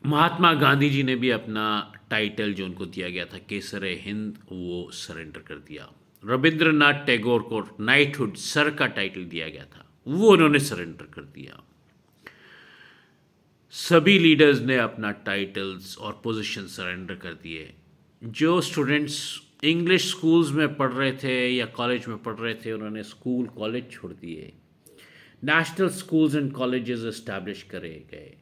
Mahatma Gandhi ji ने भी अपना टाइटल जो उनको दिया गया था केसर हिंद, वो सरेंडर कर दिया। रविंद्रनाथ टैगोर को नाइटहुड, सर का टाइटल दिया गया था, वो उन्होंने सरेंडर कर दिया। सभी लीडर्स ने अपना टाइटल्स और पोजीशन सरेंडर कर दिए। जो स्टूडेंट्स इंग्लिश स्कूल्स में पढ़ रहे थे या कॉलेज में पढ़ रहे थे, उन्होंने स्कूल कॉलेज छोड़ दिए। National schools and colleges establish करे गए,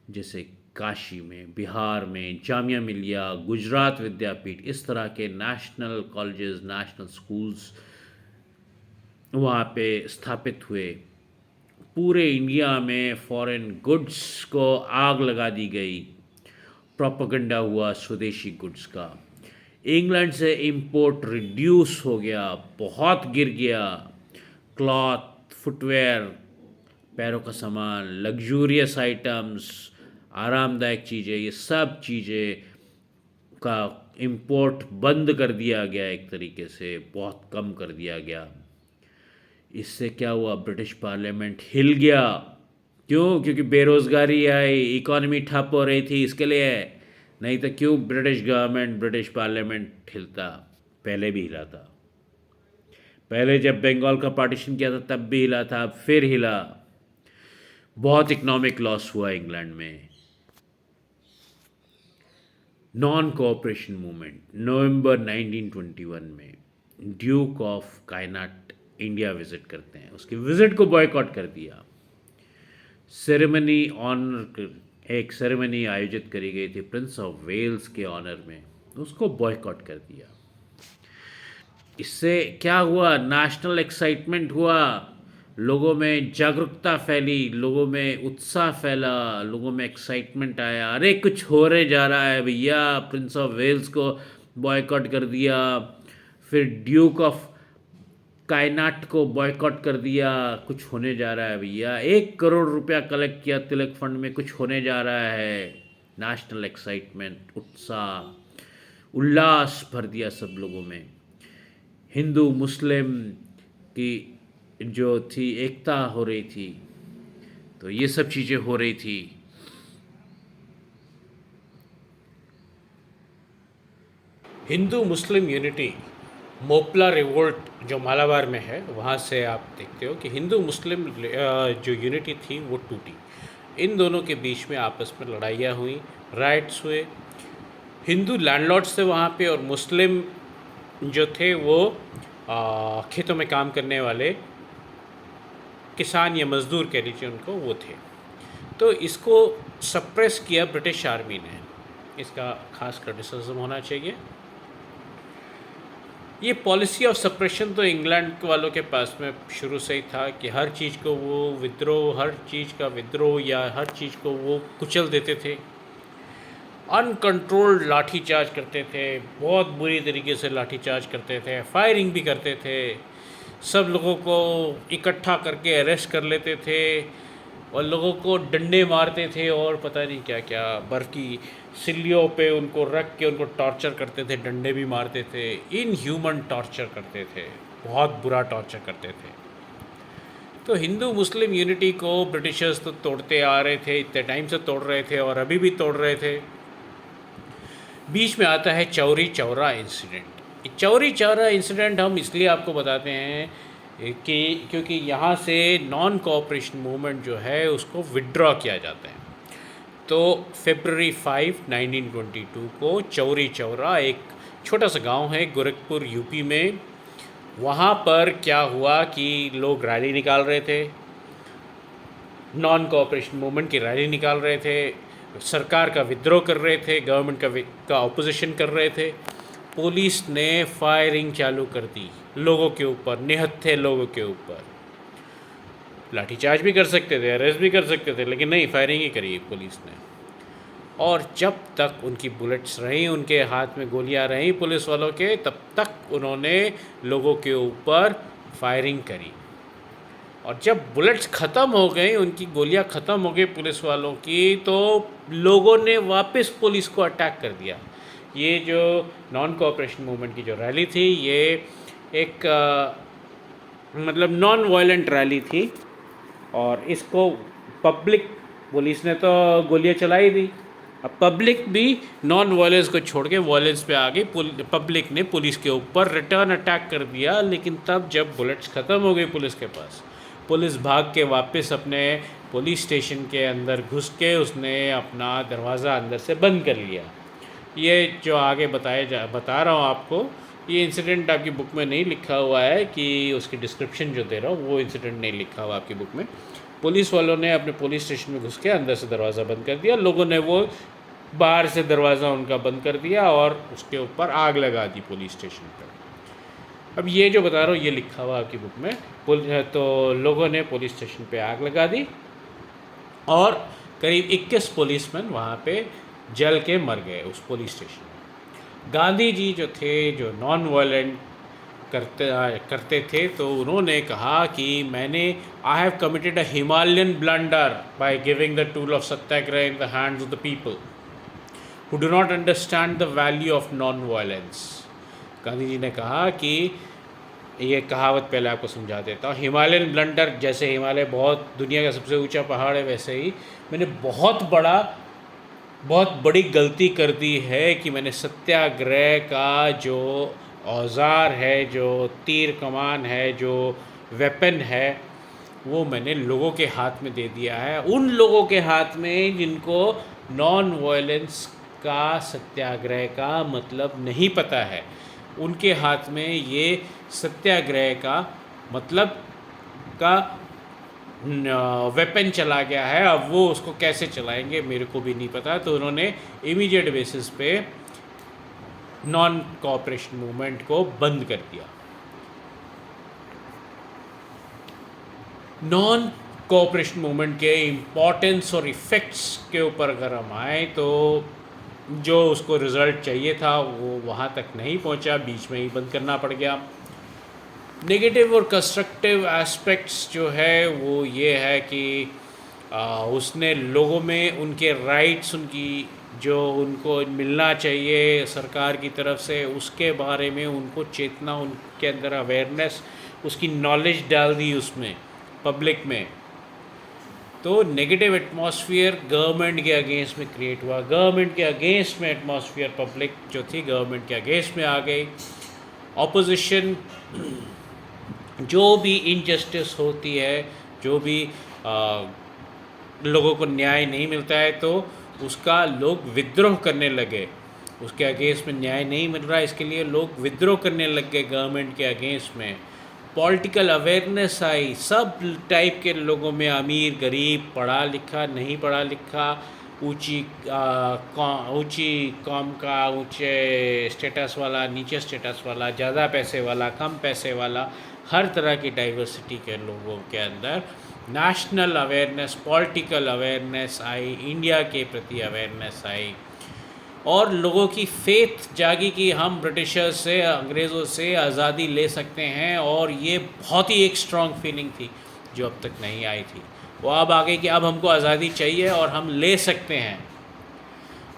जैसे काशी में, बिहार में जामिया मिलिया, गुजरात विद्यापीठ, इस तरह के नेशनल कॉलेजेस, नेशनल स्कूल्स वहाँ पे स्थापित हुए। पूरे इंडिया में फॉरेन गुड्स को आग लगा दी गई, प्रोपेगेंडा हुआ स्वदेशी गुड्स का। इंग्लैंड से इंपोर्ट रिड्यूस हो गया, बहुत गिर गया। क्लॉथ, फुटवेयर, पैरों का सामान, लग्जूरियस आइटम्स, आरामदायक चीज़ें, ये सब चीज़ें का इंपोर्ट बंद कर दिया गया, एक तरीके से बहुत कम कर दिया गया। इससे क्या हुआ, ब्रिटिश पार्लियामेंट हिल गया। क्यों? क्योंकि बेरोज़गारी आई, इकॉनमी ठप हो रही थी, इसके लिए है। नहीं तो क्यों ब्रिटिश गवर्नमेंट, ब्रिटिश पार्लियामेंट हिलता? पहले भी हिला था। पहले जब बंगाल का पार्टीशन किया था तब भी हिला था, अब फिर हिला। बहुत इकोनॉमिक लॉस हुआ इंग्लैंड में। नॉन कोऑपरेशन मूवमेंट, नवंबर 1921 में ड्यूक ऑफ कायनाट इंडिया विजिट करते हैं, उसके विजिट को बॉयकॉट कर दिया। सेरेमनी ऑनर, एक सेरेमनी आयोजित करी गई थी प्रिंस ऑफ वेल्स के ऑनर में, उसको बॉयकॉट कर दिया। इससे क्या हुआ, नेशनल एक्साइटमेंट हुआ, लोगों में जागरूकता फैली, लोगों में उत्साह फैला, लोगों में एक्साइटमेंट आया, अरे कुछ हो रहे जा रहा है भैया। प्रिंस ऑफ वेल्स को बॉयकॉट कर दिया, फिर ड्यूक ऑफ कायनाट को बॉयकॉट कर दिया, कुछ होने जा रहा है भैया। 1 करोड़ रुपया कलेक्ट किया तिलक फंड में, कुछ होने जा रहा है। नेशनल एक्साइटमेंट, उत्साह, उल्लास भर दिया सब लोगों में। हिंदू मुस्लिम की जो थी एकता हो रही थी, तो ये सब चीज़ें हो रही थी। Hindu Muslim unity, Moplah revolt जो मालाबार में है, वहाँ से आप देखते हो कि हिंदू मुस्लिम जो यूनिटी थी वो टूटी। इन दोनों के बीच में आपस में लड़ाइयाँ हुई, राइट्स हुए। हिंदू लैंडलॉर्ड्स थे वहाँ पे, और मुस्लिम जो थे वो खेतों में काम करने वाले किसान या मज़दूर कह लीजिए उनको, वो थे। तो इसको सप्रेस किया ब्रिटिश आर्मी ने, इसका खास क्रिटिसिज्म होना चाहिए। ये पॉलिसी ऑफ सप्रेशन तो इंग्लैंड वालों के पास में शुरू से ही था कि हर चीज़ को वो विद्रोह, हर चीज़ का विद्रोह या हर चीज़ को वो कुचल देते थे। अनकंट्रोल्ड लाठीचार्ज करते थे, बहुत बुरी तरीके से लाठीचार्ज करते थे, फायरिंग भी करते थे, सब लोगों को इकट्ठा करके अरेस्ट कर लेते थे और लोगों को डंडे मारते थे और पता नहीं क्या क्या बर्फ़ की सिल्लियों पे उनको रख के उनको टॉर्चर करते थे, डंडे भी मारते थे, इनह्यूमन टॉर्चर करते थे, बहुत बुरा टॉर्चर करते थे। तो हिंदू मुस्लिम यूनिटी को ब्रिटिशर्स तो तोड़ते आ रहे थे, इतने टाइम से तोड़ रहे थे और अभी भी तोड़ रहे थे। बीच में आता है चौरी चौरा इंसिडेंट। चौरी चौरा इंसिडेंट हम इसलिए आपको बताते हैं कि क्योंकि यहाँ से नॉन कोऑपरेशन मूवमेंट जो है उसको विड्रॉ किया जाता है। तो फरवरी 5, 1922 को चौरी चौरा एक छोटा सा गांव है गोरखपुर यूपी में, वहाँ पर क्या हुआ कि लोग रैली निकाल रहे थे, नॉन कोऑपरेशन मूवमेंट की रैली निकाल रहे थे, सरकार का विद्रोह कर रहे थे, गवर्नमेंट का ऑपोजिशन कर रहे थे। पुलिस ने फायरिंग चालू कर दी लोगों के ऊपर, निहत्थे लोगों के ऊपर। लाठीचार्ज भी कर सकते थे, अरेस्ट भी कर सकते थे, लेकिन नहीं, फायरिंग ही करी पुलिस ने। और जब तक उनकी बुलेट्स रहीं, उनके हाथ में गोलियां रहीं पुलिस वालों के, तब तक उन्होंने लोगों के ऊपर फायरिंग करी। और जब बुलेट्स ख़त्म हो गई, उनकी गोलियां ख़त्म हो गई पुलिस वालों की, तो लोगों ने वापस पुलिस को अटैक कर दिया। ये जो नॉन कोऑपरेशन मूवमेंट की जो रैली थी, ये एक मतलब नॉन वायलेंट रैली थी और इसको पब्लिक, पुलिस ने तो गोलियां चलाई दी, अब पब्लिक भी नॉन वायलेंस को छोड़ के वायलेंस पे आ गई। पब्लिक ने पुलिस के ऊपर रिटर्न अटैक कर दिया। लेकिन तब जब बुलेट्स ख़त्म हो गई पुलिस के पास, पुलिस भाग के वापस अपने पुलिस स्टेशन के अंदर घुस के उसने अपना दरवाज़ा अंदर से बंद कर लिया। ये जो आगे बता रहा हूँ आपको, ये इंसिडेंट आपकी बुक में नहीं लिखा हुआ है, कि उसकी डिस्क्रिप्शन जो दे रहा हूँ वो इंसिडेंट नहीं लिखा हुआ आपकी बुक में। पुलिस वालों ने अपने पुलिस स्टेशन में घुस के अंदर से दरवाज़ा बंद कर दिया, लोगों ने वो बाहर से दरवाज़ा उनका बंद कर दिया और उसके ऊपर आग लगा दी पुलिस स्टेशन पर। अब ये जो बता रहा हूँ ये लिखा हुआ आपकी बुक में। तो लोगों ने पुलिस स्टेशन पे आग लगा दी और करीब 21 पुलिसमैन वहाँ पे जल के मर गए उस पुलिस स्टेशन में। गांधी जी जो थे, जो नॉन वायलेंट करते थे, तो उन्होंने कहा कि I have committed a Himalayan blunder by giving the tool of satyagraha in the hands of the people who do not understand the value of non-violence। Gandhi ji ने कहा कि ये कहावत पहले आपको समझा देता हूँ। हिमालयन ब्लंडर, जैसे हिमालय बहुत दुनिया का सबसे ऊंचा पहाड़ है, वैसे ही मैंने बहुत बड़ी गलती कर दी है कि मैंने सत्याग्रह का जो औजार है, जो तीर कमान है, जो वेपन है, वो मैंने लोगों के हाथ में दे दिया है। उन लोगों के हाथ में जिनको नॉन वायलेंस का, सत्याग्रह का मतलब नहीं पता है, उनके हाथ में ये सत्याग्रह का मतलब का वेपन चला गया है। अब वो उसको कैसे चलाएंगे मेरे को भी नहीं पता। तो उन्होंने इमीडिएट बेसिस पे नॉन कोऑपरेशन मूवमेंट को बंद कर दिया। नॉन कोऑपरेशन मूवमेंट के इम्पोर्टेंस और इफ़ेक्ट्स के ऊपर अगर हम आए, तो जो उसको रिज़ल्ट चाहिए था वो वहाँ तक नहीं पहुँचा, बीच में ही बंद करना पड़ गया। नेगेटिव और कंस्ट्रक्टिव एस्पेक्ट्स जो है वो ये है कि उसने लोगों में उनके राइट्स, उनकी जो उनको मिलना चाहिए सरकार की तरफ से, उसके बारे में उनको चेतना, उनके अंदर अवेयरनेस, उसकी नॉलेज डाल दी उसमें पब्लिक में। तो नेगेटिव एटमॉस्फेयर गवर्नमेंट के अगेंस्ट में क्रिएट हुआ। गवर्नमेंट के अगेंस्ट में एटमॉस्फेयर, पब्लिक जो थी गवर्नमेंट के अगेंस्ट में आ गई। ऑपोजिशन, जो भी इनजस्टिस होती है, जो भी लोगों को न्याय नहीं मिलता है, तो उसका लोग विद्रोह करने लगे। उसके अगेंस्ट में न्याय नहीं मिल रहा है, इसके लिए लोग विद्रोह करने लग गए गवर्नमेंट के अगेंस्ट में। पॉलिटिकल अवेयरनेस आई, सब टाइप के लोगों में, अमीर, गरीब, पढ़ा लिखा, नहीं पढ़ा लिखा, ऊंची कॉम का, ऊंचे स्टेटस वाला, नीचे स्टेटस वाला, ज़्यादा पैसे वाला, कम पैसे वाला, हर तरह की डाइवर्सिटी के लोगों के अंदर नेशनल अवेयरनेस, पॉलिटिकल अवेयरनेस आई, इंडिया के प्रति अवेयरनेस आई। और लोगों की फेथ जागी कि हम ब्रिटिशर्स से, अंग्रेज़ों से आज़ादी ले सकते हैं। और ये बहुत ही एक स्ट्रॉन्ग फीलिंग थी जो अब तक नहीं आई थी। वो अब आ गई कि अब हमको आज़ादी चाहिए और हम ले सकते हैं।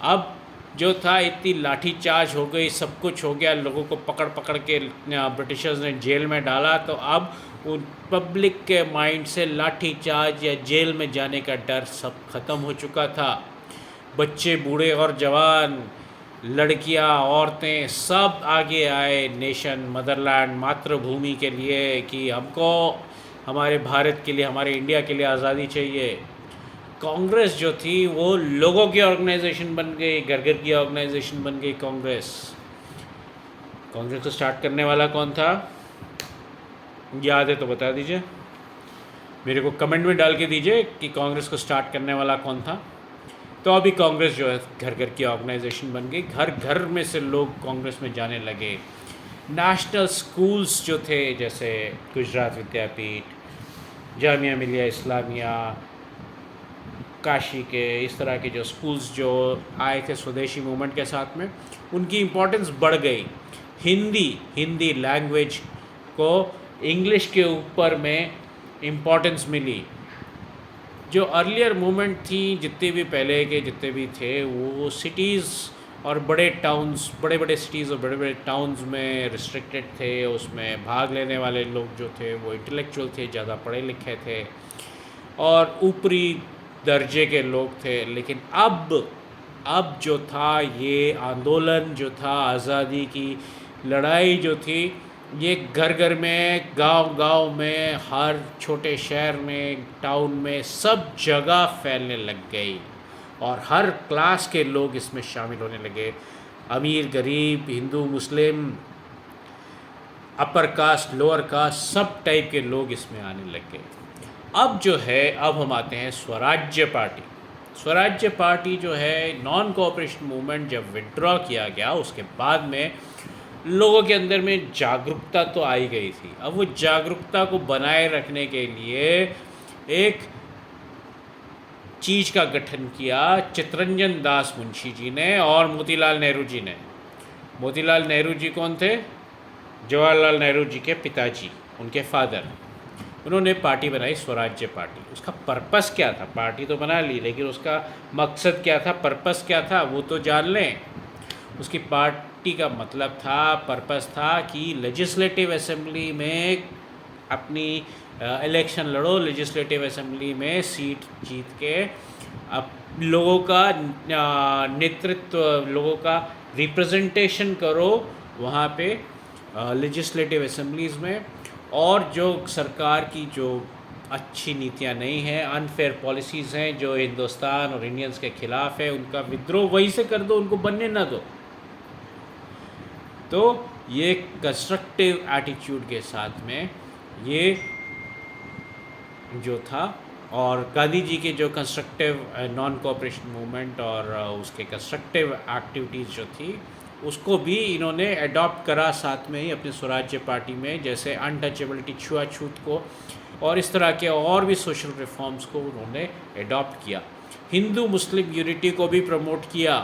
अब जो था इतनी लाठीचार्ज हो गई, सब कुछ हो गया, लोगों को पकड़ पकड़ के ब्रिटिशर्स ने जेल में डाला, तो अब उन पब्लिक के माइंड से लाठीचार्ज या जेल में जाने का डर सब ख़त्म हो चुका था। बच्चे, बूढ़े और जवान, लड़कियां, औरतें सब आगे आए नेशन, मदरलैंड, मातृभूमि के लिए कि हमको हमारे भारत के लिए, हमारे इंडिया के लिए आज़ादी चाहिए। कांग्रेस जो थी वो लोगों की ऑर्गेनाइजेशन बन गई, घर घर की ऑर्गेनाइजेशन बन गई कांग्रेस। कांग्रेस को स्टार्ट करने वाला कौन था? याद है तो बता दीजिए, मेरे को कमेंट में डाल के दीजिए कि कांग्रेस को स्टार्ट करने वाला कौन था। तो अभी कांग्रेस जो है घर घर की ऑर्गेनाइजेशन बन गई, घर घर में से लोग कांग्रेस में जाने लगे। नेशनल स्कूल्स जो थे, जैसे गुजरात विद्यापीठ, जामिया मिलिया इस्लामिया, काशी के, इस तरह के जो स्कूल्स जो आए थे स्वदेशी मूवमेंट के साथ में, उनकी इम्पोर्टेंस बढ़ गई। हिंदी लैंग्वेज को इंग्लिश के ऊपर में इम्पोर्टेंस मिली। जो अर्लियर मूवमेंट थी, जितने भी पहले के जितने भी थे, वो सिटीज़ और बड़े टाउन्स, बड़े बड़े सिटीज़ और बड़े बड़े टाउन्स में रिस्ट्रिक्टेड थे। उसमें भाग लेने वाले लोग जो थे वो इंटेलेक्चुअल थे, ज़्यादा पढ़े लिखे थे और ऊपरी दर्जे के लोग थे। लेकिन अब जो था, ये आंदोलन जो था, आज़ादी की लड़ाई जो थी, ये घर घर में, गांव में, हर छोटे शहर में, टाउन में, सब जगह फैलने लग गई और हर क्लास के लोग इसमें शामिल होने लगे। अमीर, गरीब, हिंदू, मुस्लिम, अपर कास्ट, लोअर कास्ट, सब टाइप के लोग इसमें आने लग गए। अब जो है, अब हम आते हैं स्वराज्य पार्टी। स्वराज्य पार्टी जो है, नॉन कोऑपरेशन मूवमेंट जब विड्रॉ किया गया, उसके बाद में लोगों के अंदर में जागरूकता तो आई गई थी। अब वो जागरूकता को बनाए रखने के लिए एक चीज़ का गठन किया चित्तरंजन दास मुंशी जी ने और मोतीलाल नेहरू जी ने। मोतीलाल नेहरू जी कौन थे? जवाहरलाल नेहरू जी के पिताजी, उनके फादर। उन्होंने पार्टी बनाई स्वराज्य पार्टी। उसका पर्पस क्या था? पार्टी तो बना ली, लेकिन उसका मकसद क्या था, पर्पस क्या था, वो तो जान लें। उसकी पार्टी का मतलब था, पर्पस था कि लेजिस्लेटिव असेंबली में अपनी इलेक्शन लड़ो, लेजिस्लेटिव असेंबली में सीट जीत के अब लोगों का नेतृत्व, लोगों का रिप्रेजेंटेशन करो वहाँ पे लेजिस्लेटिव असेंबलीज़ में। और जो सरकार की जो अच्छी नीतियाँ नहीं हैं, अनफेयर पॉलिसीज़ हैं जो हिंदुस्तान और इंडियंस के ख़िलाफ़ है, उनका विद्रोह वहीं से कर दो, उनको बनने ना दो। तो ये कंस्ट्रक्टिव एटीट्यूड के साथ में ये जो था, और गांधी जी के जो कंस्ट्रक्टिव नॉन कोऑपरेशन मूवमेंट और उसके कंस्ट्रक्टिव एक्टिविटीज़ जो थी, उसको भी इन्होंने अडॉप्ट करा साथ में ही अपने स्वराज्य पार्टी में। जैसे अनटचेबिलिटी, छुआछूत को, और इस तरह के और भी सोशल रिफॉर्म्स को उन्होंने अडॉप्ट किया। हिंदू मुस्लिम यूनिटी को भी प्रमोट किया,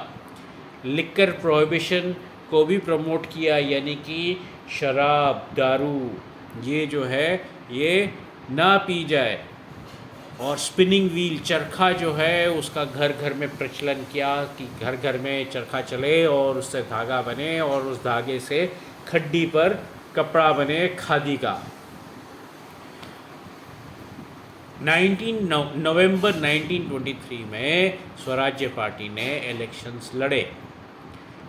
लिकर प्रोहिबिशन को भी प्रमोट किया, यानी कि शराब, दारू ये जो है ये ना पी जाए। और स्पिनिंग व्हील, चरखा जो है, उसका घर घर में प्रचलन किया कि घर घर में चरखा चले और उससे धागा बने और उस धागे से खड्डी पर कपड़ा बने खादी का। नवंबर 1923 में स्वराज्य पार्टी ने इलेक्शंस लड़े,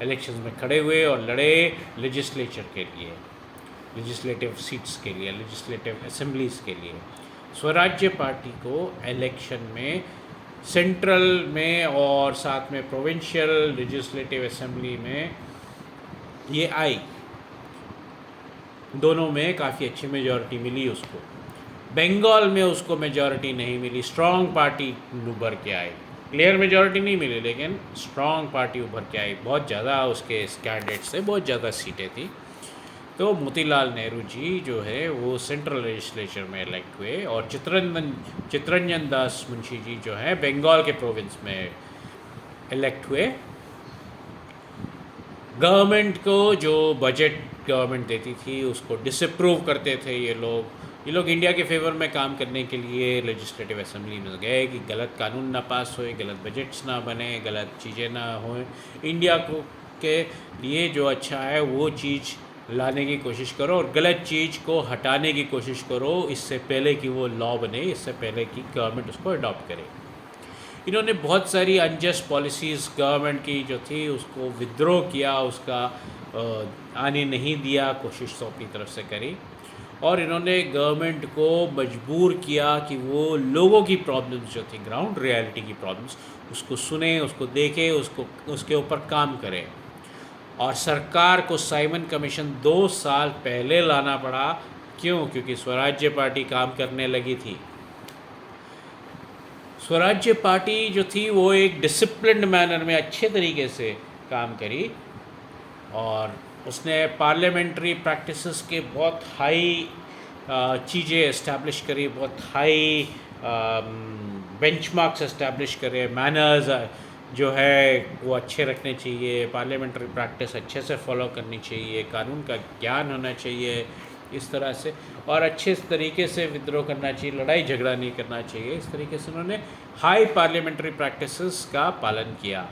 इलेक्शंस में खड़े हुए और लड़े लेजिस्लेचर के लिए, लेजिस्लेटिव सीट्स के लिए, लेजिस्लेटिव असेंबलीज़ के लिए। स्वराज्य पार्टी को इलेक्शन में सेंट्रल में और साथ में प्रोविंशियल लेजिस्लेटिव असेंबली में ये आई, दोनों में काफ़ी अच्छी मेजॉरिटी मिली उसको। बंगाल में उसको मेजॉरिटी नहीं मिली, स्ट्रॉन्ग पार्टी उभर के आई। क्लियर मेजॉरिटी नहीं मिली, लेकिन स्ट्रॉन्ग पार्टी उभर के आई। बहुत ज़्यादा उसके कैंडिडेट से बहुत ज़्यादा सीटें थी। तो मोतीलाल नेहरू जी जो है वो सेंट्रल लेजिस्लेचर में इलेक्ट हुए और चित्तरंजन दास मुंशी जी जो है बंगाल के प्रोविंस में इलेक्ट हुए। गवर्नमेंट को जो बजट गवर्नमेंट देती थी उसको डिसअप्रूव करते थे ये लोग इंडिया के फेवर में काम करने के लिए लेजिस्लेटिव असेंबली में गए कि गलत कानून ना पास होए, गलत बजट्स ना बने, गलत चीज़ें ना होए, इंडिया को के लिए जो अच्छा है वो चीज़ लाने की कोशिश करो और गलत चीज़ को हटाने की कोशिश करो इससे पहले कि वो लॉ बने, इससे पहले कि गवर्नमेंट उसको अडॉप्ट करे। इन्होंने बहुत सारी अनजस्ट पॉलिसीज़ गवर्नमेंट की जो थी उसको विद्रोह किया, उसका आने नहीं दिया, कोशिश तो अपनी तरफ से करी और इन्होंने गवर्नमेंट को मजबूर किया कि वो लोगों की प्रॉब्लम्स जो थी, ग्राउंड रियलिटी की प्रॉब्लम्स, उसको सुने, उसको देखे, उसको उसके ऊपर काम करें। और सरकार को साइमन कमीशन 2 साल पहले लाना पड़ा। क्यों? क्योंकि स्वराज्य पार्टी काम करने लगी थी। स्वराज्य पार्टी जो थी वो एक डिसिप्लिन्ड मैनर में अच्छे तरीके से काम करी और उसने पार्लियामेंट्री प्रैक्टिसेस के बहुत हाई चीज़ें इस्टेब्लिश करी, बहुत हाई बेंचमार्क्स इस्टेब्लिश करे, मैनर्स जो है वो अच्छे रखने चाहिए, पार्लियामेंट्री प्रैक्टिस अच्छे से फॉलो करनी चाहिए, कानून का ज्ञान होना चाहिए इस तरह से, और अच्छे तरीके से विद्रोह करना चाहिए, लड़ाई झगड़ा नहीं करना चाहिए। इस तरीके से उन्होंने हाई पार्लियामेंट्री प्रैक्टिसेस का पालन किया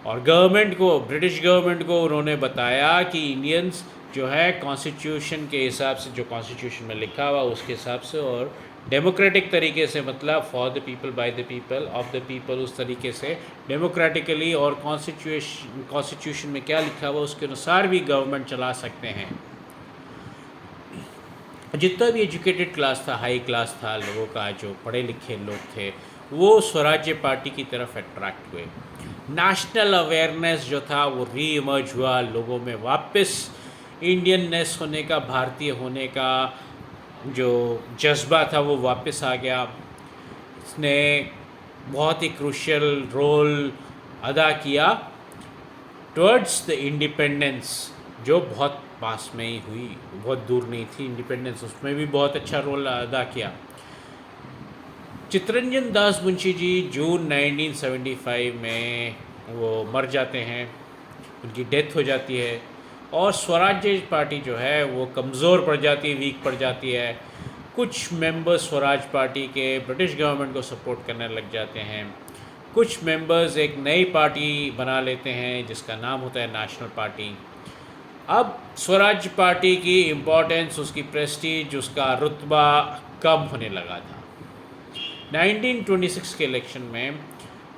और गवर्नमेंट को, ब्रिटिश गवर्नमेंट को उन्होंने बताया कि इंडियंस जो है कॉन्स्टिट्यूशन के हिसाब से, जो कॉन्स्टिट्यूशन में लिखा हुआ उसके हिसाब से और डेमोक्रेटिक तरीके से, मतलब for the people by the people of the people, उस तरीके से डेमोक्रेटिकली और कॉन्स्टिट्यूशन में क्या लिखा हुआ उसके अनुसार भी गवर्नमेंट चला सकते हैं। जितना भी एजुकेटेड क्लास था, हाई क्लास था लोगों का, जो पढ़े लिखे लोग थे, वो स्वराज्य पार्टी की तरफ अट्रैक्ट हुए। नेशनल अवेयरनेस जो था वो री इमर्ज हुआ लोगों में, वापस इंडियननेस होने का, भारतीय होने का जो जज्बा था वो वापस आ गया। इसने बहुत ही क्रूशियल रोल अदा किया टुवर्ड्स द इंडिपेंडेंस, जो बहुत पास में ही हुई, बहुत दूर नहीं थी इंडिपेंडेंस, उसमें भी बहुत अच्छा रोल अदा किया। चित्तरंजन दास मुंशी जी जून 1975 में वो मर जाते हैं, उनकी डेथ हो जाती है और स्वराज्य पार्टी जो है वो कमज़ोर पड़ जाती है, वीक पड़ जाती है। कुछ मेंबर्स स्वराज पार्टी के ब्रिटिश गवर्नमेंट को सपोर्ट करने लग जाते हैं, कुछ मेंबर्स एक नई पार्टी बना लेते हैं जिसका नाम होता है नेशनल पार्टी। अब स्वराज पार्टी की इम्पोर्टेंस, उसकी प्रेस्टीज, उसका रुतबा कम होने लगा था। 1926 के इलेक्शन में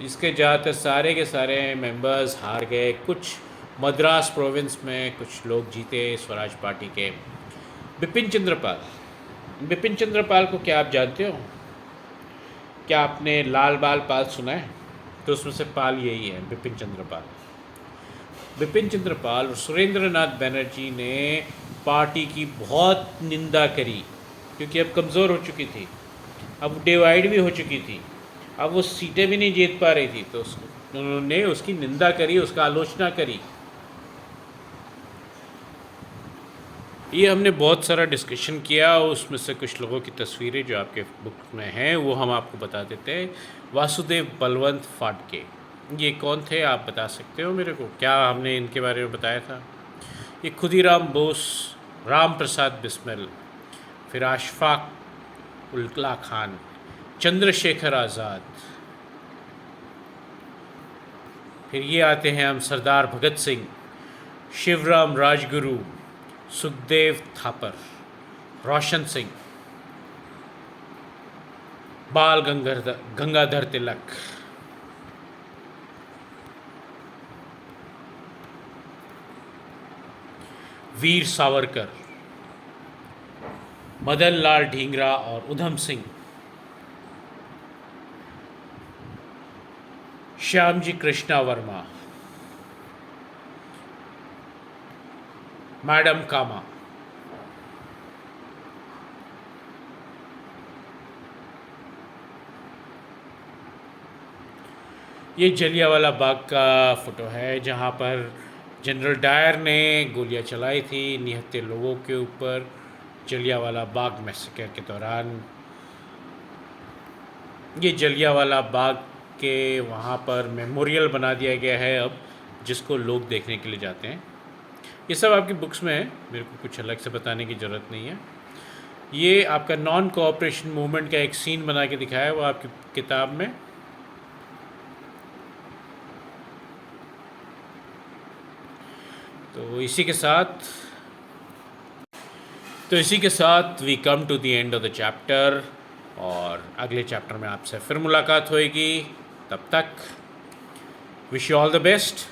इसके ज़्यादातर सारे के सारे मेंबर्स हार गए। कुछ मद्रास प्रोविंस में कुछ लोग जीते स्वराज पार्टी के। बिपिन चंद्र पाल, बिपिन चंद्र पाल को क्या आप जानते हो? क्या आपने लाल बाल पाल सुना है? तो उसमें से पाल यही है, बिपिन चंद्र पाल। बिपिन चंद्र पाल और सुरेंद्र नाथ बनर्जी ने पार्टी की बहुत निंदा करी क्योंकि अब कमज़ोर हो चुकी थी, अब डिवाइड भी हो चुकी थी, अब वो सीटें भी नहीं जीत पा रही थी, तो उन्होंने उसकी निंदा करी, उसका आलोचना करी। ये हमने बहुत सारा डिस्कशन किया, उसमें से कुछ लोगों की तस्वीरें जो आपके बुक में हैं वो हम आपको बता देते हैं। वासुदेव बलवंत फाटके, ये कौन थे आप बता सकते हो मेरे को? क्या हमने इनके बारे में बताया था? ये खुदीराम बोस, राम प्रसाद बिस्मिल, फिर अशफाक उल्ला खान, चंद्रशेखर आज़ाद, फिर ये आते हैं हम सरदार भगत सिंह, शिवराम राजगुरु, सुखदेव थापर, रोशन सिंह, बाल गंगाधर तिलक, वीर सावरकर, मदन लाल ढींगरा और उधम सिंह, श्यामजी कृष्णा वर्मा, मैडम कामा। ये जलियांवाला बाग का फ़ोटो है जहाँ पर जनरल डायर ने गोलियां चलाई थी निहत्थे लोगों के ऊपर जलियांवाला बाग मैसेकर के दौरान। ये जलियांवाला बाग के वहाँ पर मेमोरियल बना दिया गया है अब, जिसको लोग देखने के लिए जाते हैं। ये सब आपकी बुक्स में है, मेरे को कुछ अलग से बताने की ज़रूरत नहीं है। ये आपका नॉन कोऑपरेशन मूवमेंट का एक सीन बना के दिखाया है वो आपकी किताब में। तो इसी के साथ we come to the end of the chapter, और अगले चैप्टर में आपसे फिर मुलाकात होएगी। तब तक wish you all the best.